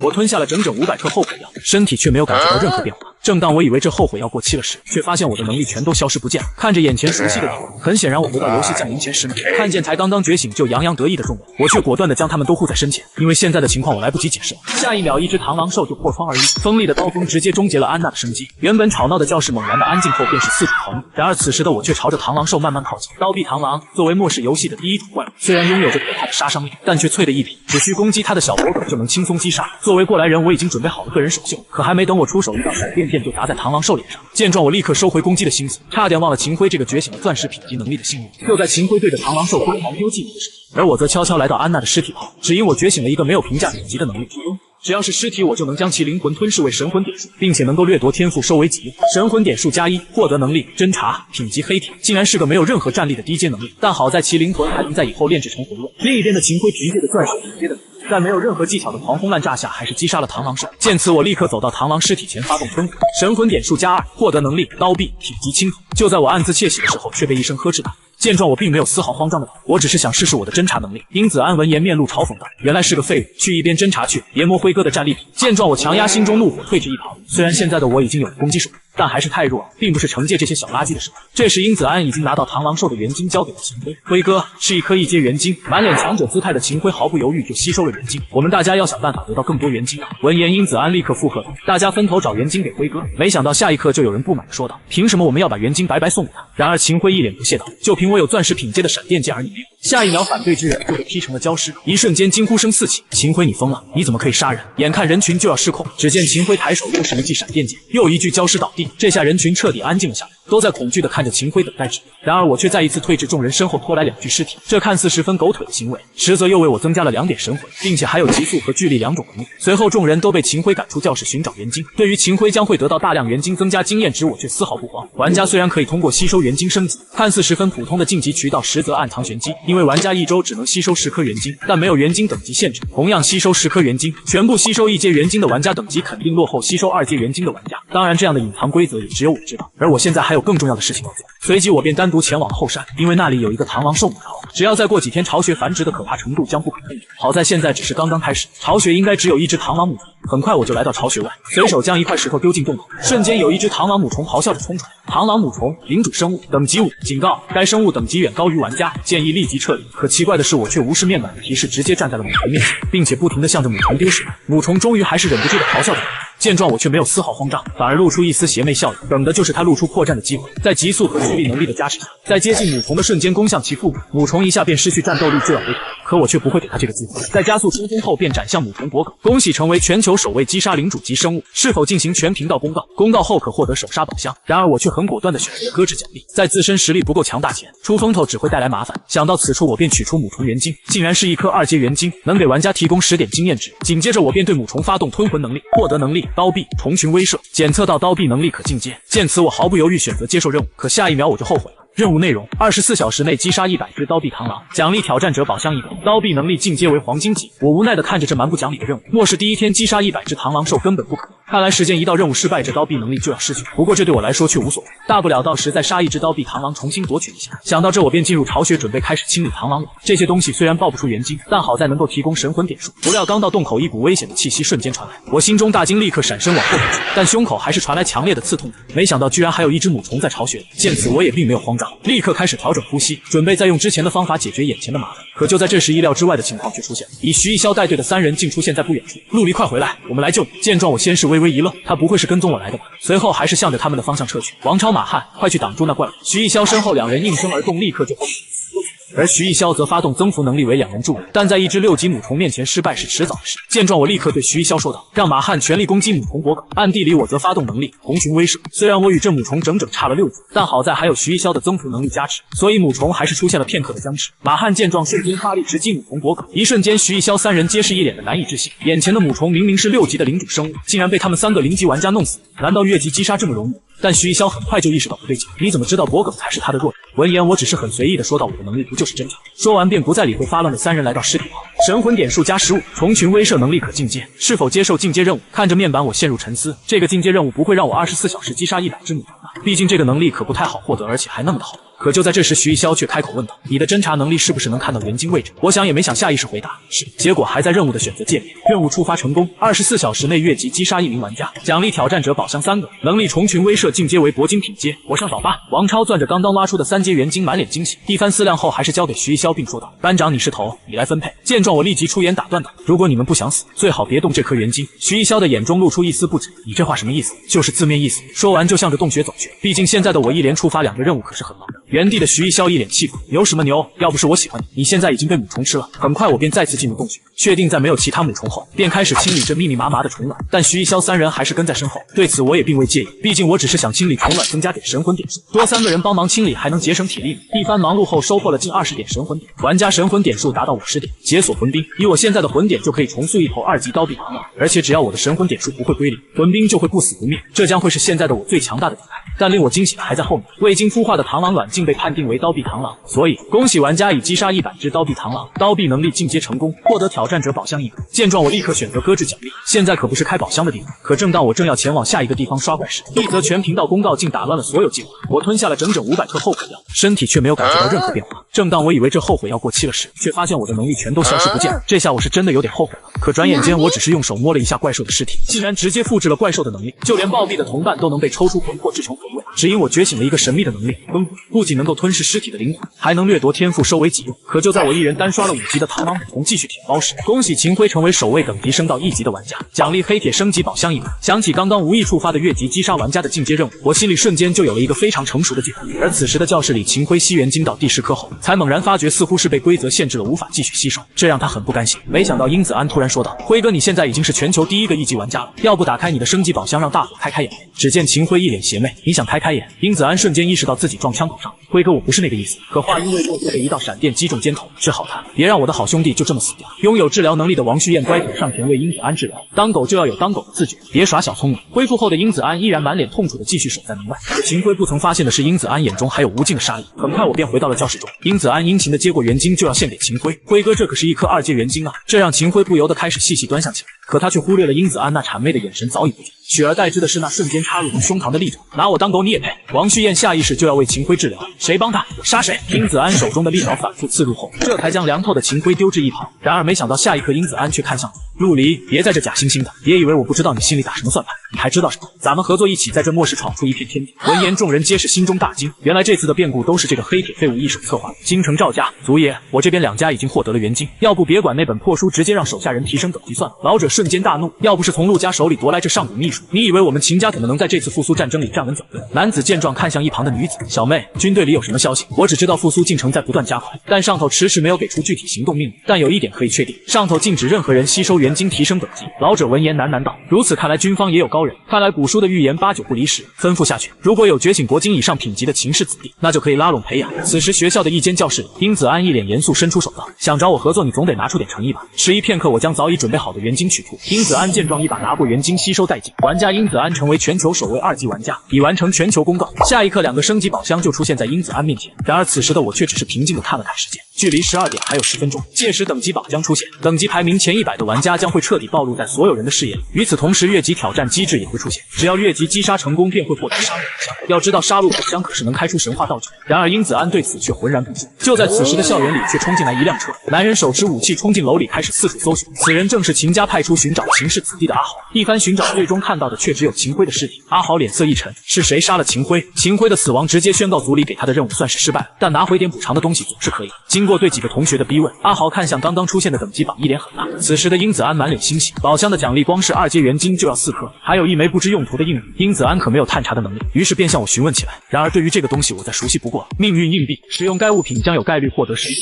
我吞下了整整500克后悔药，身体却没有感觉到任何变化。正当我以为这后悔药过期了时，却发现我的能力全都消失不见了。看着眼前熟悉的敌人，很显然我回到游戏降临前10秒，看见才刚刚觉醒就洋洋得意的众人，我却果断地将他们都护在身前，因为现在的情况我来不及解释了。下一秒，一只螳螂兽就破窗而入，锋利的刀锋直接终结了安娜的生机。原本吵闹的教室猛然的安静后，便是四处逃命。然而此时的我却朝着螳螂兽慢慢靠近。刀臂螳螂作为末世游戏的第一种怪物，虽然拥有着可怕的杀伤力，但却脆的一匹，只需攻击它的小脖梗就能轻松击杀。作为过来人，我已经准备好了个人首秀，可还没等我出手，一道闪电便就砸在螳螂兽脸上。见状，我立刻收回攻击的心思，差点忘了秦晖这个觉醒了钻石品级能力的幸运。就在秦晖对着螳螂兽疯狂丢技能的时候，而我则悄悄来到安娜的尸体旁，只因我觉醒了一个没有评价等级的能力。只要是尸体，我就能将其灵魂吞噬为神魂点数，并且能够掠夺天赋收为己用。神魂点数+1，获得能力侦查，品级黑铁，竟然是个没有任何战力的低阶能力。但好在其灵魂还能在以后炼制成魂肉。另一边的秦晖凭借着钻石顶阶的能力，在没有任何技巧的狂轰滥炸下，还是击杀了螳螂兽。见此，我立刻走到螳螂尸体前发动吞魂，神魂点数+2，获得能力刀臂，品级轻口。就在我暗自窃喜的时候，却被一声呵斥打。见状，我并没有丝毫慌张的跑，我只是想试试我的侦查能力。英子安闻言面露嘲讽道：“原来是个废物，去一边侦查去，别摸辉哥的战利品。”见状，我强压心中怒火，退至一旁。虽然现在的我已经有了攻击手，但还是太弱了，并不是惩戒这些小垃圾的时候。这时，英子安已经拿到螳螂兽的元晶交给了秦晖。辉哥，是一颗1阶元晶。满脸强者姿态的秦晖毫不犹豫就吸收了元晶。我们大家要想办法得到更多元晶啊！闻言，英子安立刻附和道：“大家分头找元晶给辉哥。”没想到下一刻就有人不满地说道：“凭什么我们要把元晶白白送给他？”然而秦晖一脸不屑道：“就凭我有钻石品阶的闪电剑而你没有。”下一秒，反对之人就被劈成了焦尸，一瞬间惊呼声四起：“秦晖，你疯了！你怎么可以杀人？”眼看人群就要失控，只见秦晖抬手又是一记闪电剑，又一具焦尸倒地。这下人群彻底安静了下来，都在恐惧地看着秦晖等待指令。然而我却再一次退至众人身后，拖来2具尸体。这看似十分狗腿的行为，实则又为我增加了2点神魂，并且还有急速和巨力2种能力。随后众人都被秦晖赶出教室寻找元晶。对于秦晖将会得到大量元晶增加经验值，我却丝毫不慌。玩家虽然可以通过吸收元晶升级，看似十分普通的晋级渠道，实则暗藏玄机。因为玩家一周只能吸收10颗元晶，但没有元晶等级限制。同样吸收10颗元晶，全部吸收1阶元晶的玩家等级肯定落后吸收2阶元晶的玩家。当然，这样的隐藏规则也只有我知道。而我现在还有更重要的事情要做。随即我便单独前往了后山，因为那里有一个螳螂兽母巢，只要再过几天，巢穴繁殖的可怕程度将不可逆。好在现在只是刚刚开始，巢穴应该只有1只螳螂母虫。很快我就来到巢穴外，随手将一块石头丢进洞口，瞬间有一只螳螂母虫咆哮着冲出来。螳螂母虫，领主生物，等级5，警告：该生物等级远高于玩家，建议立即撤离。可奇怪的是，我却无视面板的提示，直接站在了母虫面前，并且不停地向着母虫丢石。母虫终于还是忍不住的咆哮着。见状，我却没有丝毫慌张，反而露出一丝邪魅笑意，等的就是他露出破绽的机会。在急速和巨力能力的加持下，在接近母虫的瞬间攻向其腹部，母虫一下便失去战斗力，就要回头，可我却不会给他这个机会。在加速冲锋后，便斩向母虫脖梗。恭喜成为全球首位击杀领主级生物，是否进行全频道公告？公告后可获得手杀宝箱。然而我却很果断的选择搁置奖励，在自身实力不够强大前，出风头只会带来麻烦。想到此处，我便取出母虫元晶，竟然是一颗2阶元晶，能给玩家提供10点经验值。紧接着我便对母虫发动吞魂能力，获得能力刀臂，虫群威慑，检测到刀臂能力可进阶。见此，我毫不犹豫选择接受任务，可下一秒我就后悔了。任务内容：24小时内击杀100只刀臂螳螂，奖励挑战者宝箱1个，刀臂能力进阶为黄金级。我无奈地看着这蛮不讲理的任务，末世第一天击杀100只螳螂兽根本不可能。看来时间一到，任务失败，这刀臂能力就要失去。不过这对我来说却无所谓，大不了到时再杀一只刀臂螳螂重新夺取一下。想到这，我便进入巢穴，准备开始清理螳螂卵。这些东西虽然爆不出元晶，但好在能够提供神魂点数。不料刚到洞口，一股危险的气息瞬间传来，我心中大惊，立刻闪身往后退去，但胸口还是传来强烈的刺痛感。没想到居然还有一只母虫在巢穴里。见此，我也并没有慌张，立刻开始调整呼吸，准备再用之前的方法解决眼前的麻烦。可就在这时，意料之外的情况却出现了，以徐艺潇带队的3人竟出现在不远处。陆离，快回来，我们来救你！见状，我先是微微一愣，他不会是跟踪我来的吧？随后还是向着他们的方向撤去。王超、马汉，快去挡住那怪物！徐艺潇身后2人应声而动，立刻就而徐艺潇则发动增幅能力为2人助力，但在一只6级母虫面前失败是迟早的事。见状，我立刻对徐艺潇说道：“让马汉全力攻击母虫脖梗。”暗地里我则发动能力红群威慑。虽然我与这母虫整整差了6级，但好在还有徐艺潇的增幅能力加持，所以母虫还是出现了片刻的僵持。马汉见状，瞬间发力直击母虫脖梗。一瞬间，徐艺潇3人皆是一脸的难以置信，眼前的母虫明明是6级的领主生物，竟然被他们3个0级玩家弄死。难道越级击杀这么容易？但徐艺潇很快就意识到不对劲，你怎么知道脖梗才是他的弱点？闻言，我只是很随意的说道：“我的能力不就是侦查？”说完便不再理会发乱的3人，来到尸体旁。神魂点数+15，虫群威慑能力可进阶，是否接受进阶任务？看着面板，我陷入沉思。这个进阶任务不会让我24小时击杀100只母虫吧？毕竟这个能力可不太好获得，而且还那么的好。可就在这时，徐一潇却开口问道：“你的侦查能力是不是能看到元晶位置？”我想也没想，下意识回答：“是。”结果还在任务的选择界面，任务触发成功，24小时内越级击杀1名玩家，奖励挑战者宝箱3个，能力虫群威慑进阶为铂金品阶。我上早吧。王超攥着刚刚挖出的3阶元晶，满脸惊喜。一番思量后，还是交给徐一潇，并说道：“班长，你是头，你来分配。”见状，我立即出言打断道：“如果你们不想死，最好别动这颗元晶。”徐一潇的眼中露出一丝不解：“你这话什么意思？”“就是字面意思。”说完就向着洞穴走去。毕竟现在的我一连触发2个任务可是很忙的。原地的徐一潇一脸气愤：“牛什么牛？要不是我喜欢你，你现在已经被母虫吃了。”很快我便再次进入洞穴，确定在没有其他母虫后，便开始清理这密密麻麻的虫卵。但徐一潇3人还是跟在身后，对此我也并未介意，毕竟我只是想清理虫卵，增加点神魂点数，多3个人帮忙清理还能节省体力。一番忙碌后，收获了近20点神魂点，玩家神魂点数达到50点，解锁魂兵。以我现在的魂点，就可以重塑一头2级刀臂螳螂，而且只要我的神魂点数不会归零，魂兵就会不死不灭，这将会是现在的我最强大的底牌。但令我惊喜的还在后面，未经孵化的螳螂卵竟被判定为刀臂螳螂，所以恭喜玩家已击杀100只刀臂螳螂，刀臂能力进阶成功，获得挑战者宝箱1个。见状，我立刻选择搁置奖励，现在可不是开宝箱的地方。可正当我正要前往下一个地方刷怪时，一则全频道公告竟打乱了所有计划。我吞下了整整500克后悔药，身体却没有感觉到任何变化。正当我以为这后悔药过期了时，却发现我的能力全都消失不见了。这下我是真的有点后悔了。可转眼间，我只是用手摸了一下怪兽的尸体，竟然直接复制了怪兽的能力，就连暴毙的同伴都能被抽出魂魄制成魂位，只因我觉醒了一个神秘的能力——魂魂，不仅能够吞噬尸体的灵魂，还能掠夺天赋收为己用。可就在我一人单刷了5级的螳螂母虫继续舔包时，恭喜秦晖成为首位等级升到1级的玩家，奖励黑铁升级宝箱1个。想起刚刚无意触发的越级击杀玩家的进阶任务，我心里瞬间就有了一个非常成熟的计划。而此时的教室里，秦晖吸元晶到第10颗后，才猛然发觉似乎是被规则限制了，无法继续吸收，这让他很不甘心。没想到殷子安突然说道：“辉哥，你现在已经是全球第1个1级玩家了，要不打开你的升级宝箱，让大伙开开眼？”只见秦晖一脸邪魅：“你想开开眼？”殷子安瞬间意识到自己撞枪口上，辉哥，我不是那个意思。可话音未落，就被一道闪电击中肩头，治好他，别让我的好兄弟就这么死掉。拥有治疗能力的王旭燕乖狗上前为殷子安治疗，当狗就要有当狗的自觉，别耍小聪明。恢复后的殷子安依然满脸痛楚的继续守在门外。秦晖不曾发现的是，殷子安眼中还有无尽的杀意。很快我便回到了教室中，殷子安殷勤的接过元晶，就要献给秦晖。辉哥，这可是1颗2阶元晶啊！这让秦晖不由得开始细细端详起来。可他却忽略了殷子安那谄媚的眼神早已不见，取而代之的是那瞬间插入胸膛的利爪。拿我当狗你也配？王旭燕下意识就要为秦晖治疗，谁帮他我杀谁。殷子安手中的利爪反复刺入后，这才将凉透的秦晖丢至一旁。然而没想到下一刻，殷子安却看向我：“陆离，别在这假惺惺的，别以为我不知道你心里打什么算盘。你还知道什么？咱们合作一起在这末世闯出一片天地。”闻言，众人皆是心中大惊，原来这次的变故都是这个黑铁废物一手策划的。京城赵家、族爷，我这边2家已经获得了元晶，要不别管那本破书，直接让手下人提升等级算了。老者瞬间大怒，要不是从陆家手里夺来这上古秘术，你以为我们秦家怎么能在这次复苏战争里站稳脚跟？男子见状，看向一旁的女子：“小妹，军队里有什么消息？我只知道复苏进程在不断加快，但上头迟迟没有给出具体行动命令。但有一点可以确定，上头禁止任何人吸收元晶提升等级。”老者闻言喃喃道：“如此看来，军方也有高人。看来古书的预言8、9不离10。吩咐下去，如果有觉醒铂金以上品级的秦氏子弟，那就可以拉拢培养。”此时学校的一间教室里，殷子安一脸严肃，伸出手道：“想找我合作，你总得拿出点诚意吧。”迟疑片刻，我将早已准备好的元晶取出。殷子安见状，一把拿过元晶，吸收殆尽。玩家殷子安成为全球首位2级玩家，已完成全球公告。下一刻，2个升级宝箱就出现在殷子安面前。然而此时的我却只是平静地看了看时间，距离12点还有10分钟，届时等级榜将出现，等级排名前100的玩家将会彻底暴露在所有人的视野里。与此同时，越级挑战机制也会出现，只要越级击杀成功，便会获得杀戮宝箱。要知道，杀戮宝箱可是能开出神话道具。然而殷子安对此却浑然不知。就在此时的校园里，却冲进来一辆车，男人手持武器冲进楼里，开始四处搜寻。此人正是秦家派出寻找秦氏子弟的阿豪。一番寻找，最终看到的却只有秦晖的尸体。阿豪脸色一沉，是谁杀了秦晖？秦晖的死亡直接宣告组里给他的任务算是失败了，但拿回点补偿的东西总是可以。经过对几个同学的逼问，阿豪看向刚刚出现的等级榜，一脸狠辣。此时的殷子安满脸欣喜，宝箱的奖励光是2阶元晶就要4颗，还有一枚不知用途的硬币。殷子安可没有探查的能力，于是便向我询问起来。然而对于这个东西，我再熟悉不过了。命运硬币，使用该物品将有概率获得神奇。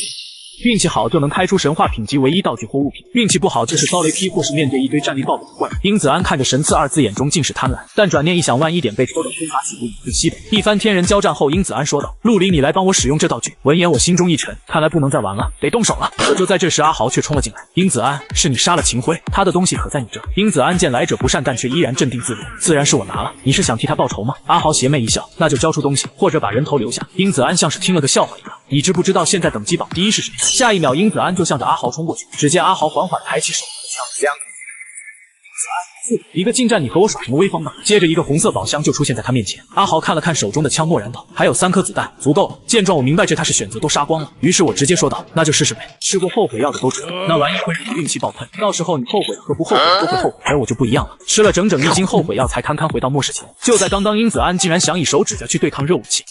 运气好就能开出神话品级唯一道具或物品，运气不好就是遭雷劈或是面对一堆战力爆表的怪物。殷子安看着神赐2字，眼中尽是贪婪，但转念一想，万一点被抽到空法起步，以西北。一番天人交战后，殷子安说道：“陆离，你来帮我使用这道具。”闻言我心中一沉，看来不能再玩了，得动手了。可就在这时，阿豪却冲了进来：“殷子安，是你杀了秦晖，他的东西可在你这。”殷子安见来者不善，但却依然镇定自若：“自然是我拿了，你是想替他报仇吗？”阿豪邪魅一笑：“那就交出东西，或者把人头留下。”殷子安像是听了个笑话一样：“你知不知道现在等级榜第1是谁？”下一秒，殷子安就向着阿豪冲过去，只见阿豪缓缓抬起手中的枪，一个近战，你和我耍什么威风呢？接着一个红色宝箱就出现在他面前。阿豪看了看手中的枪，默然道：“还有3颗子弹，足够了。”见状，我明白这他是选择都杀光了，于是我直接说道：“那就试试呗。吃过后悔药的都知道，那玩意会让你运气爆棚，到时候你后悔和不后悔都会后悔。而我就不一样了，吃了整整1斤后悔药才堪堪回到末世前。就在刚刚，英子安竟然想以手指甲去对抗热武器。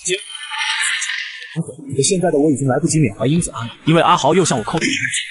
可现在的我已经来不及缅怀英子安了，因为阿豪又向我扣动。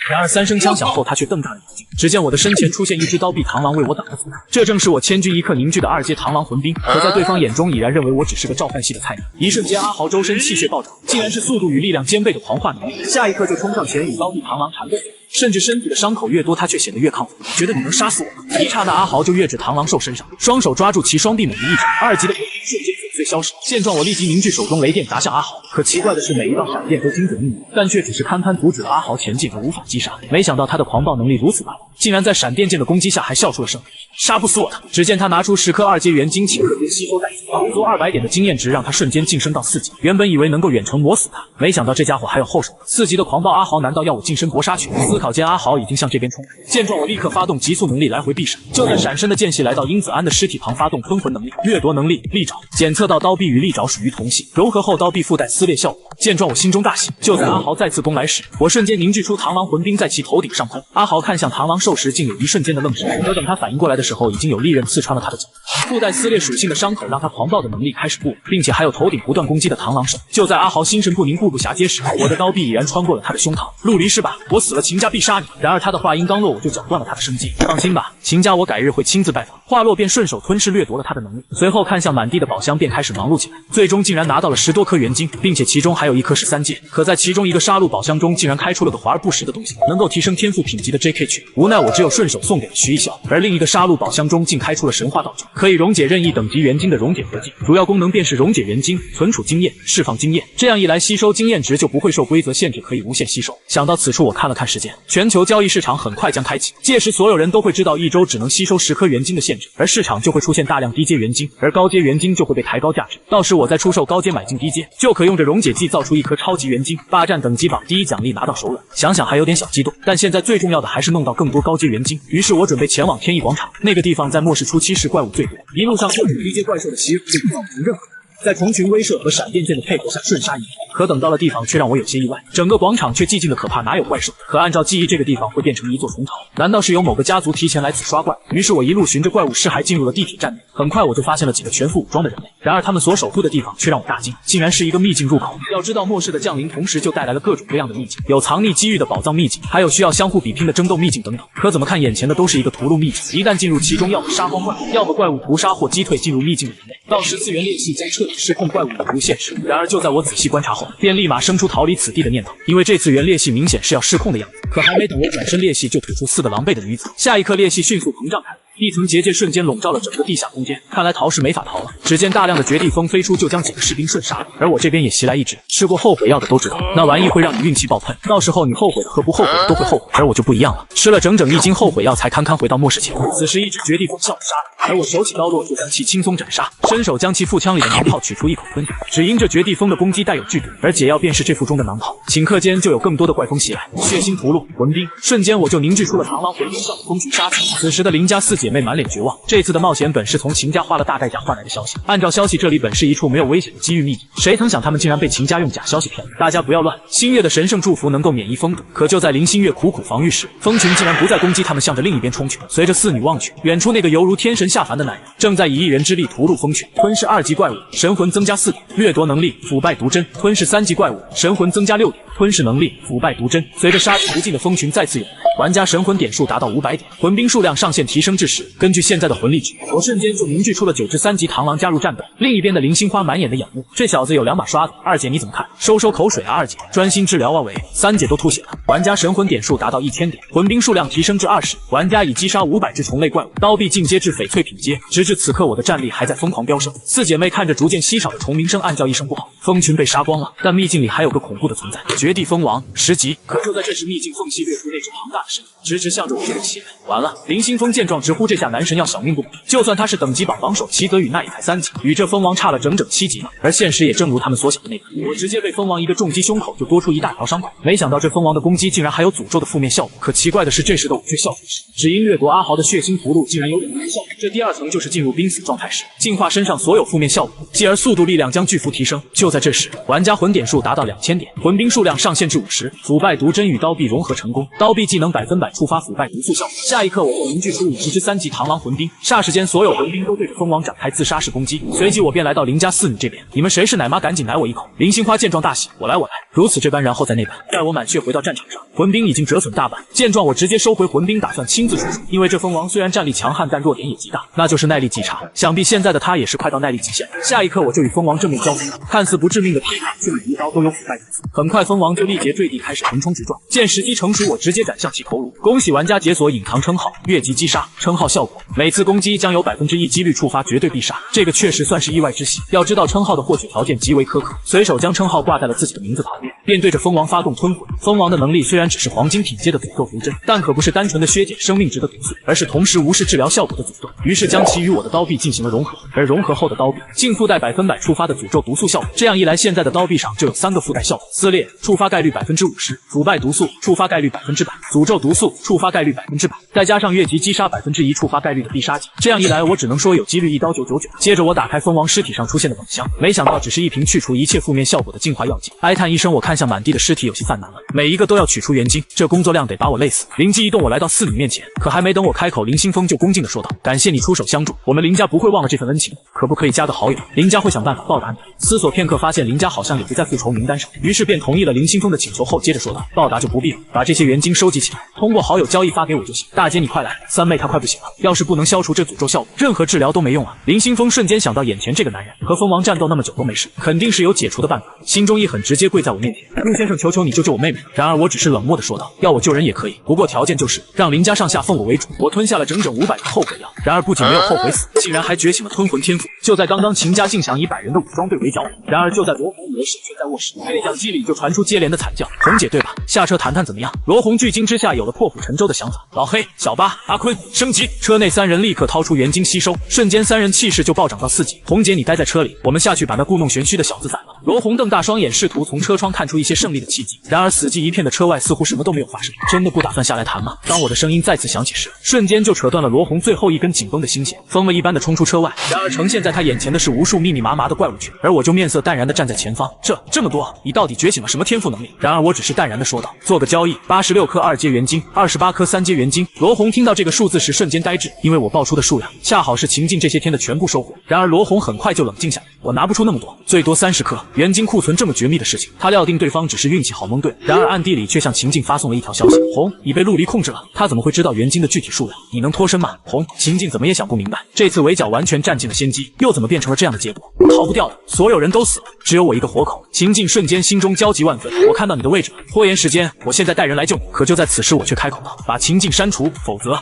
然而3声枪响后，他却瞪大了眼睛。只见我的身前出现一只刀臂螳螂为我挡了子弹，这正是我千钧一刻凝聚的2阶螳螂魂兵。可在对方眼中已然认为我只是个照饭系的菜鸟。一瞬间，阿豪周身气血暴涨，竟然是速度与力量兼备的狂化能力。下一刻就冲上前与刀臂螳螂缠斗。甚至身体的伤口越多，他却显得越亢奋。觉得你能杀死我吗？一刹那，阿豪就跃至螳螂兽身上，双手抓住其双臂，猛地一掌，2级的魂兵瞬间粉碎消失。见状，我立即凝聚手中雷电砸向阿豪。可奇怪的是，每一道闪电都精准命中，但却只是堪堪阻止了阿豪前进，而无法击杀。没想到他的狂暴能力如此霸道，竟然在闪电剑的攻击下还笑出了声。杀不死我的！只见他拿出10颗2阶元晶，顷刻间吸收殆尽，足足200点的经验值让他瞬间晋升到4级。原本以为能够远程磨死他，没想到这家伙还有后手。4级的狂暴阿豪难道要我近身搏杀去？思考间，阿豪已经向这边冲来。见状，我立刻发动急速能力来回避闪。就在闪身的间隙，来到英子安的尸体旁，发动吞魂能力，掠夺能力利爪，检测到刀臂与利爪属于同系，融合后刀臂附带撕裂效果。见状，我心中大喜。就在阿豪再次攻来时，我瞬间凝聚出螳螂魂兵在其头顶上空。阿豪看向螳螂兽时，竟有一瞬间的愣神，可等他反应过来的时候，已经有利刃刺穿了他的脚。附带撕裂属性的伤口让他狂暴的能力开始不稳，并且还有头顶不断攻击的螳螂手。就在阿豪心神不宁、步步暇接时，我的刀臂已然穿过了他的胸膛。陆离是吧？我死了，秦家必杀你。然而他的话音刚落，我就绞断了他的生机。放心吧，秦家我改日会亲自拜访。话落便顺手吞噬掠夺了他的能力，随后看向满地的宝箱，便开始忙碌起来。最终竟然拿到了10多颗元晶，并且其中还有1颗是3阶。可在其中一个杀戮宝箱中，竟然开出了个华而不实的东西，能够提升天赋品级的 JK 曲。无奈我只有顺手送给了徐一笑。而另一个杀戮宝箱中竟开出了神话道具，可以溶解任意等级元晶的溶解合金，主要功能便是溶解元晶，存储经验，释放经验。这样一来，吸收经验值就不会受规则限制，可以无限吸收。想到此处，我看了看时间，全球交易市场很快将开启，届时所有人都会知道1周只能吸收10颗元晶的限制，而市场就会出现大量低阶元晶，而高阶元晶就会被抬高价值。到时我再出售高阶买进低阶，就可用着溶解剂造出1颗超级元晶，霸占等级榜第1奖励拿到手软。想想还有点小激动，但现在最重要的还是弄到更多高阶元晶。于是我准备前往天翼广场，那个地方在末世初期时怪物最多，一路上各种低阶怪兽的袭扰就不造成任何。在虫群威慑和闪电剑的配合下瞬杀一空，可等到了地方却让我有些意外，整个广场却寂静的可怕，哪有怪兽？可按照记忆，这个地方会变成一座虫巢，难道是有某个家族提前来此刷怪？于是我一路循着怪物尸骸进入了地铁站内，很快我就发现了几个全副武装的人类，然而他们所守护的地方却让我大惊，竟然是一个秘境入口。要知道末世的降临同时就带来了各种各样的秘境，有藏匿机遇的宝藏秘境，还有需要相互比拼的争斗秘境等等。可怎么看眼前的都是一个屠戮秘境，一旦进入其中，要么杀光怪物，要么怪物屠杀或击退进入秘境的人类，到时次元裂隙将彻底失控，怪物不现实。然而就在我仔细观察后，便立马生出逃离此地的念头，因为这次元裂隙明显是要失控的样子。可还没等我转身，裂隙就吐出4个狼狈的女子，下一刻裂隙迅速膨胀开来，一层结界瞬间笼罩了整个地下空间，看来逃是没法逃了。只见大量的绝地风飞出，就将几个士兵瞬杀了。而我这边也袭来一只，吃过后悔药的都知道，那玩意会让你运气爆棚，到时候你后悔的和不后悔的都会后悔。而我就不一样了，吃了整整1斤后悔药才堪堪回到末世前。此时一只绝地风笑着杀来，而我手起刀落，就将其轻松斩杀，伸手将其腹腔里的囊泡取出一口吞下。只因这绝地风的攻击带有剧毒，而解药便是这腹中的囊泡。顷刻间就有更多的怪风袭来，血腥屠戮魂兵，瞬间我就凝聚出了螳螂魂兵上的风群杀气。此时的林家4姐妹满脸绝望，这次的冒险本是从秦家花了大代价换来的消息。按照消息，这里本是一处没有危险的机遇秘境，谁曾想他们竟然被秦家用假消息骗了。大家不要乱，星月的神圣祝福能够免疫风毒。可就在林星月苦苦防御时，风群竟然不再攻击他们，向着另一边冲去。随着4女望去，远处那个犹如天神下凡的男人正在以一人之力屠戮风群，吞噬2级怪物，神魂增加4点，掠夺能力腐败毒针，吞噬3级怪物，神魂增加6点，吞噬能力腐败毒针。随着杀气无尽的风群再次涌来，玩家神魂点数达到500点，魂兵数量上限提升至10。根据现在的魂力值，我瞬间就凝聚出了9只3级螳螂加入战斗。另一边的林心花满眼的仰慕，这小子有2把刷子，二姐你怎么看？收收口水啊，二姐专心治疗啊喂，3姐都吐血了。玩家神魂点数达到1000点，魂兵数量提升至20，玩家已击杀500只虫类怪物，刀臂进阶至翡翠品阶，直至此刻我的战力还在疯狂飙升。四姐妹看着逐渐稀少的虫鸣声，暗叫一声不好，蜂群被杀光了。但秘境里还有个恐怖的存在，绝地蜂王10级。可就在这时，秘境缝隙掠出那只庞大的身影，直直向着我这个血脉。完了！林星锋见状直呼这下男神要小命不保。就算他是等级榜榜首齐泽宇，那也才3级，与这蜂王差了整整7级呢。而现实也正如他们所想的那般，我直接被蜂王一个重击胸口就多出一大条伤口。没想到这蜂王的攻击竟然还有诅咒的负面效果。可奇怪的是，这时的我却效果时，只因掠夺阿豪的血腥屠戮竟然有2层效果。这第2层就是进入濒死状态时，净化身上所有负面效果，继而速度力量将巨幅提升。就在这时，玩家魂点数达到2000点，魂兵数量上限至50，腐败毒针与刀臂融合成功，刀臂技能100%触发腐败毒素效果。下一刻，我就凝聚出50只3级螳螂魂兵，霎时间所有魂兵都对着蜂王展开自杀式攻击。随即我便来到林家4女这边，你们谁是奶妈，赶紧奶我一口！林心花见状大喜，我来。如此这般，然后在那边，待我满血回到战场上，魂兵已经折损大半。见状，我直接收回魂兵，打算亲自出手。因为这蜂王虽然战力强悍，但弱点也极大，那就是耐力极差。想必现在的他也是快到耐力极限。下一刻，我就与蜂王正面交锋，看似不致命的劈砍，却每一刀都有腐败毒素。很快，蜂王就力竭坠地，开始横冲直撞。见时机成熟，我直接斩向其头颅。恭喜玩家解锁隐藏称号，越级击杀。称号效果：每次攻击将有1%几率触发绝对必杀。这个确实算是意外之喜。要知道称号的获取条件极为苛刻，随手将称号挂在了自己的名字旁边，便对着蜂王发动吞魂。蜂王的能力虽然只是黄金品阶的诅咒符针，但可不是单纯的削减生命值的毒素，而是同时无视治疗效果的诅咒。于是将其与我的刀臂进行了融合，而融合后的刀臂竟附带100%触发的诅咒毒素效果。这样一来，现在的刀臂上就有3个附带效果：撕裂触发概率50%，腐败毒素触发概率100%，诅咒毒素触发概率100%，再加上越级击杀1%触发概率的必杀技。这样一来，我只能说有几率一刀999。接着我打开蜂王尸体上出现的宝箱，没想到只是一瓶去除一切负面效果的净化药剂。哀叹一声，我看向满地的尸体，有些犯难了，每一个都要取出元晶，这工作量得把我累死。灵机一动，我来到4女面前，可还没等我开口，林星锋就恭敬地说道：“感谢你出手相助，我们林家不会忘了这份恩情，可不可以加个好友？林家会想办法报答你。”思索片刻，发现林家好像也不在复仇名单上，于是便同意了林星锋的请求后，接着说道：“报答就不必了，把这些元晶收集起来，通过好友交易发给我就行。大姐你快来，三妹她快不行了，要是不能消除这诅咒效果，任何治疗都没用啊！”林星锋瞬间想到眼前这个男人和蜂王战斗那么久都没事，肯定是有解除的办法，心中一狠，直接跪在我面前：“陆先生，求求你救救我妹妹！”然而我只是冷漠地说道：“要我救人也可以，不过条件就是让林家上下奉我为主。”我吞下了整整500个后悔药，然而不仅没有后悔死，竟然还觉醒了吞魂天赋。就在刚刚，秦家竟想以100人的武装队围剿我，然而就在罗红模式却在卧室，对讲机里就传出接连的惨叫：“红姐对吧？下车谈谈怎么样？”罗红聚精之下有了破釜沉舟的想法：“老黑、小八、阿坤升级！”车内3人立刻掏出元晶吸收，瞬间3人气势就暴涨到4级。红姐你待在车里，我们下去把那故弄玄虚的小子宰了。罗红瞪大双眼，试图从车窗看出一些胜利的契机，然而死寂一片的车外似乎什么都没有发生。真的不打算下来谈吗？当我的声音再次响起时，瞬间就扯断了罗红最后一根紧绷的心弦，疯了一般的冲出车外。然而呈现在他眼前的是无数密密麻麻的怪物群，而我就面色淡然的站在前方。这么多，你到底觉醒了什么天赋能力？然而我只是淡然的说道：“做个交易，86颗2阶元晶，28颗3阶元晶。”罗红听到这个数字时瞬间呆滞，因为我报出的数量恰好是秦晋这些天的全部收获。然而罗红很快就冷静下来，我拿不出那么多，最多30颗元晶库存，这么绝密的事情，他料定对方只是运气好蒙对。然而暗地里却向秦晋发送了一条消息：“红，你被陆离控制了。”他怎么会知道元晶的具体数量？你能脱身吗？红，秦晋怎么也想不明白，这次围剿完全占尽了先机，又怎么变成了这样的结果？逃不掉的，所有人都死了，只有我一个活口。秦晋瞬间心中焦急万分，我看到你的位置了，拖延时间，我现在带人来救你。可就在此时，我却开口道：“把秦晋删除，否则……”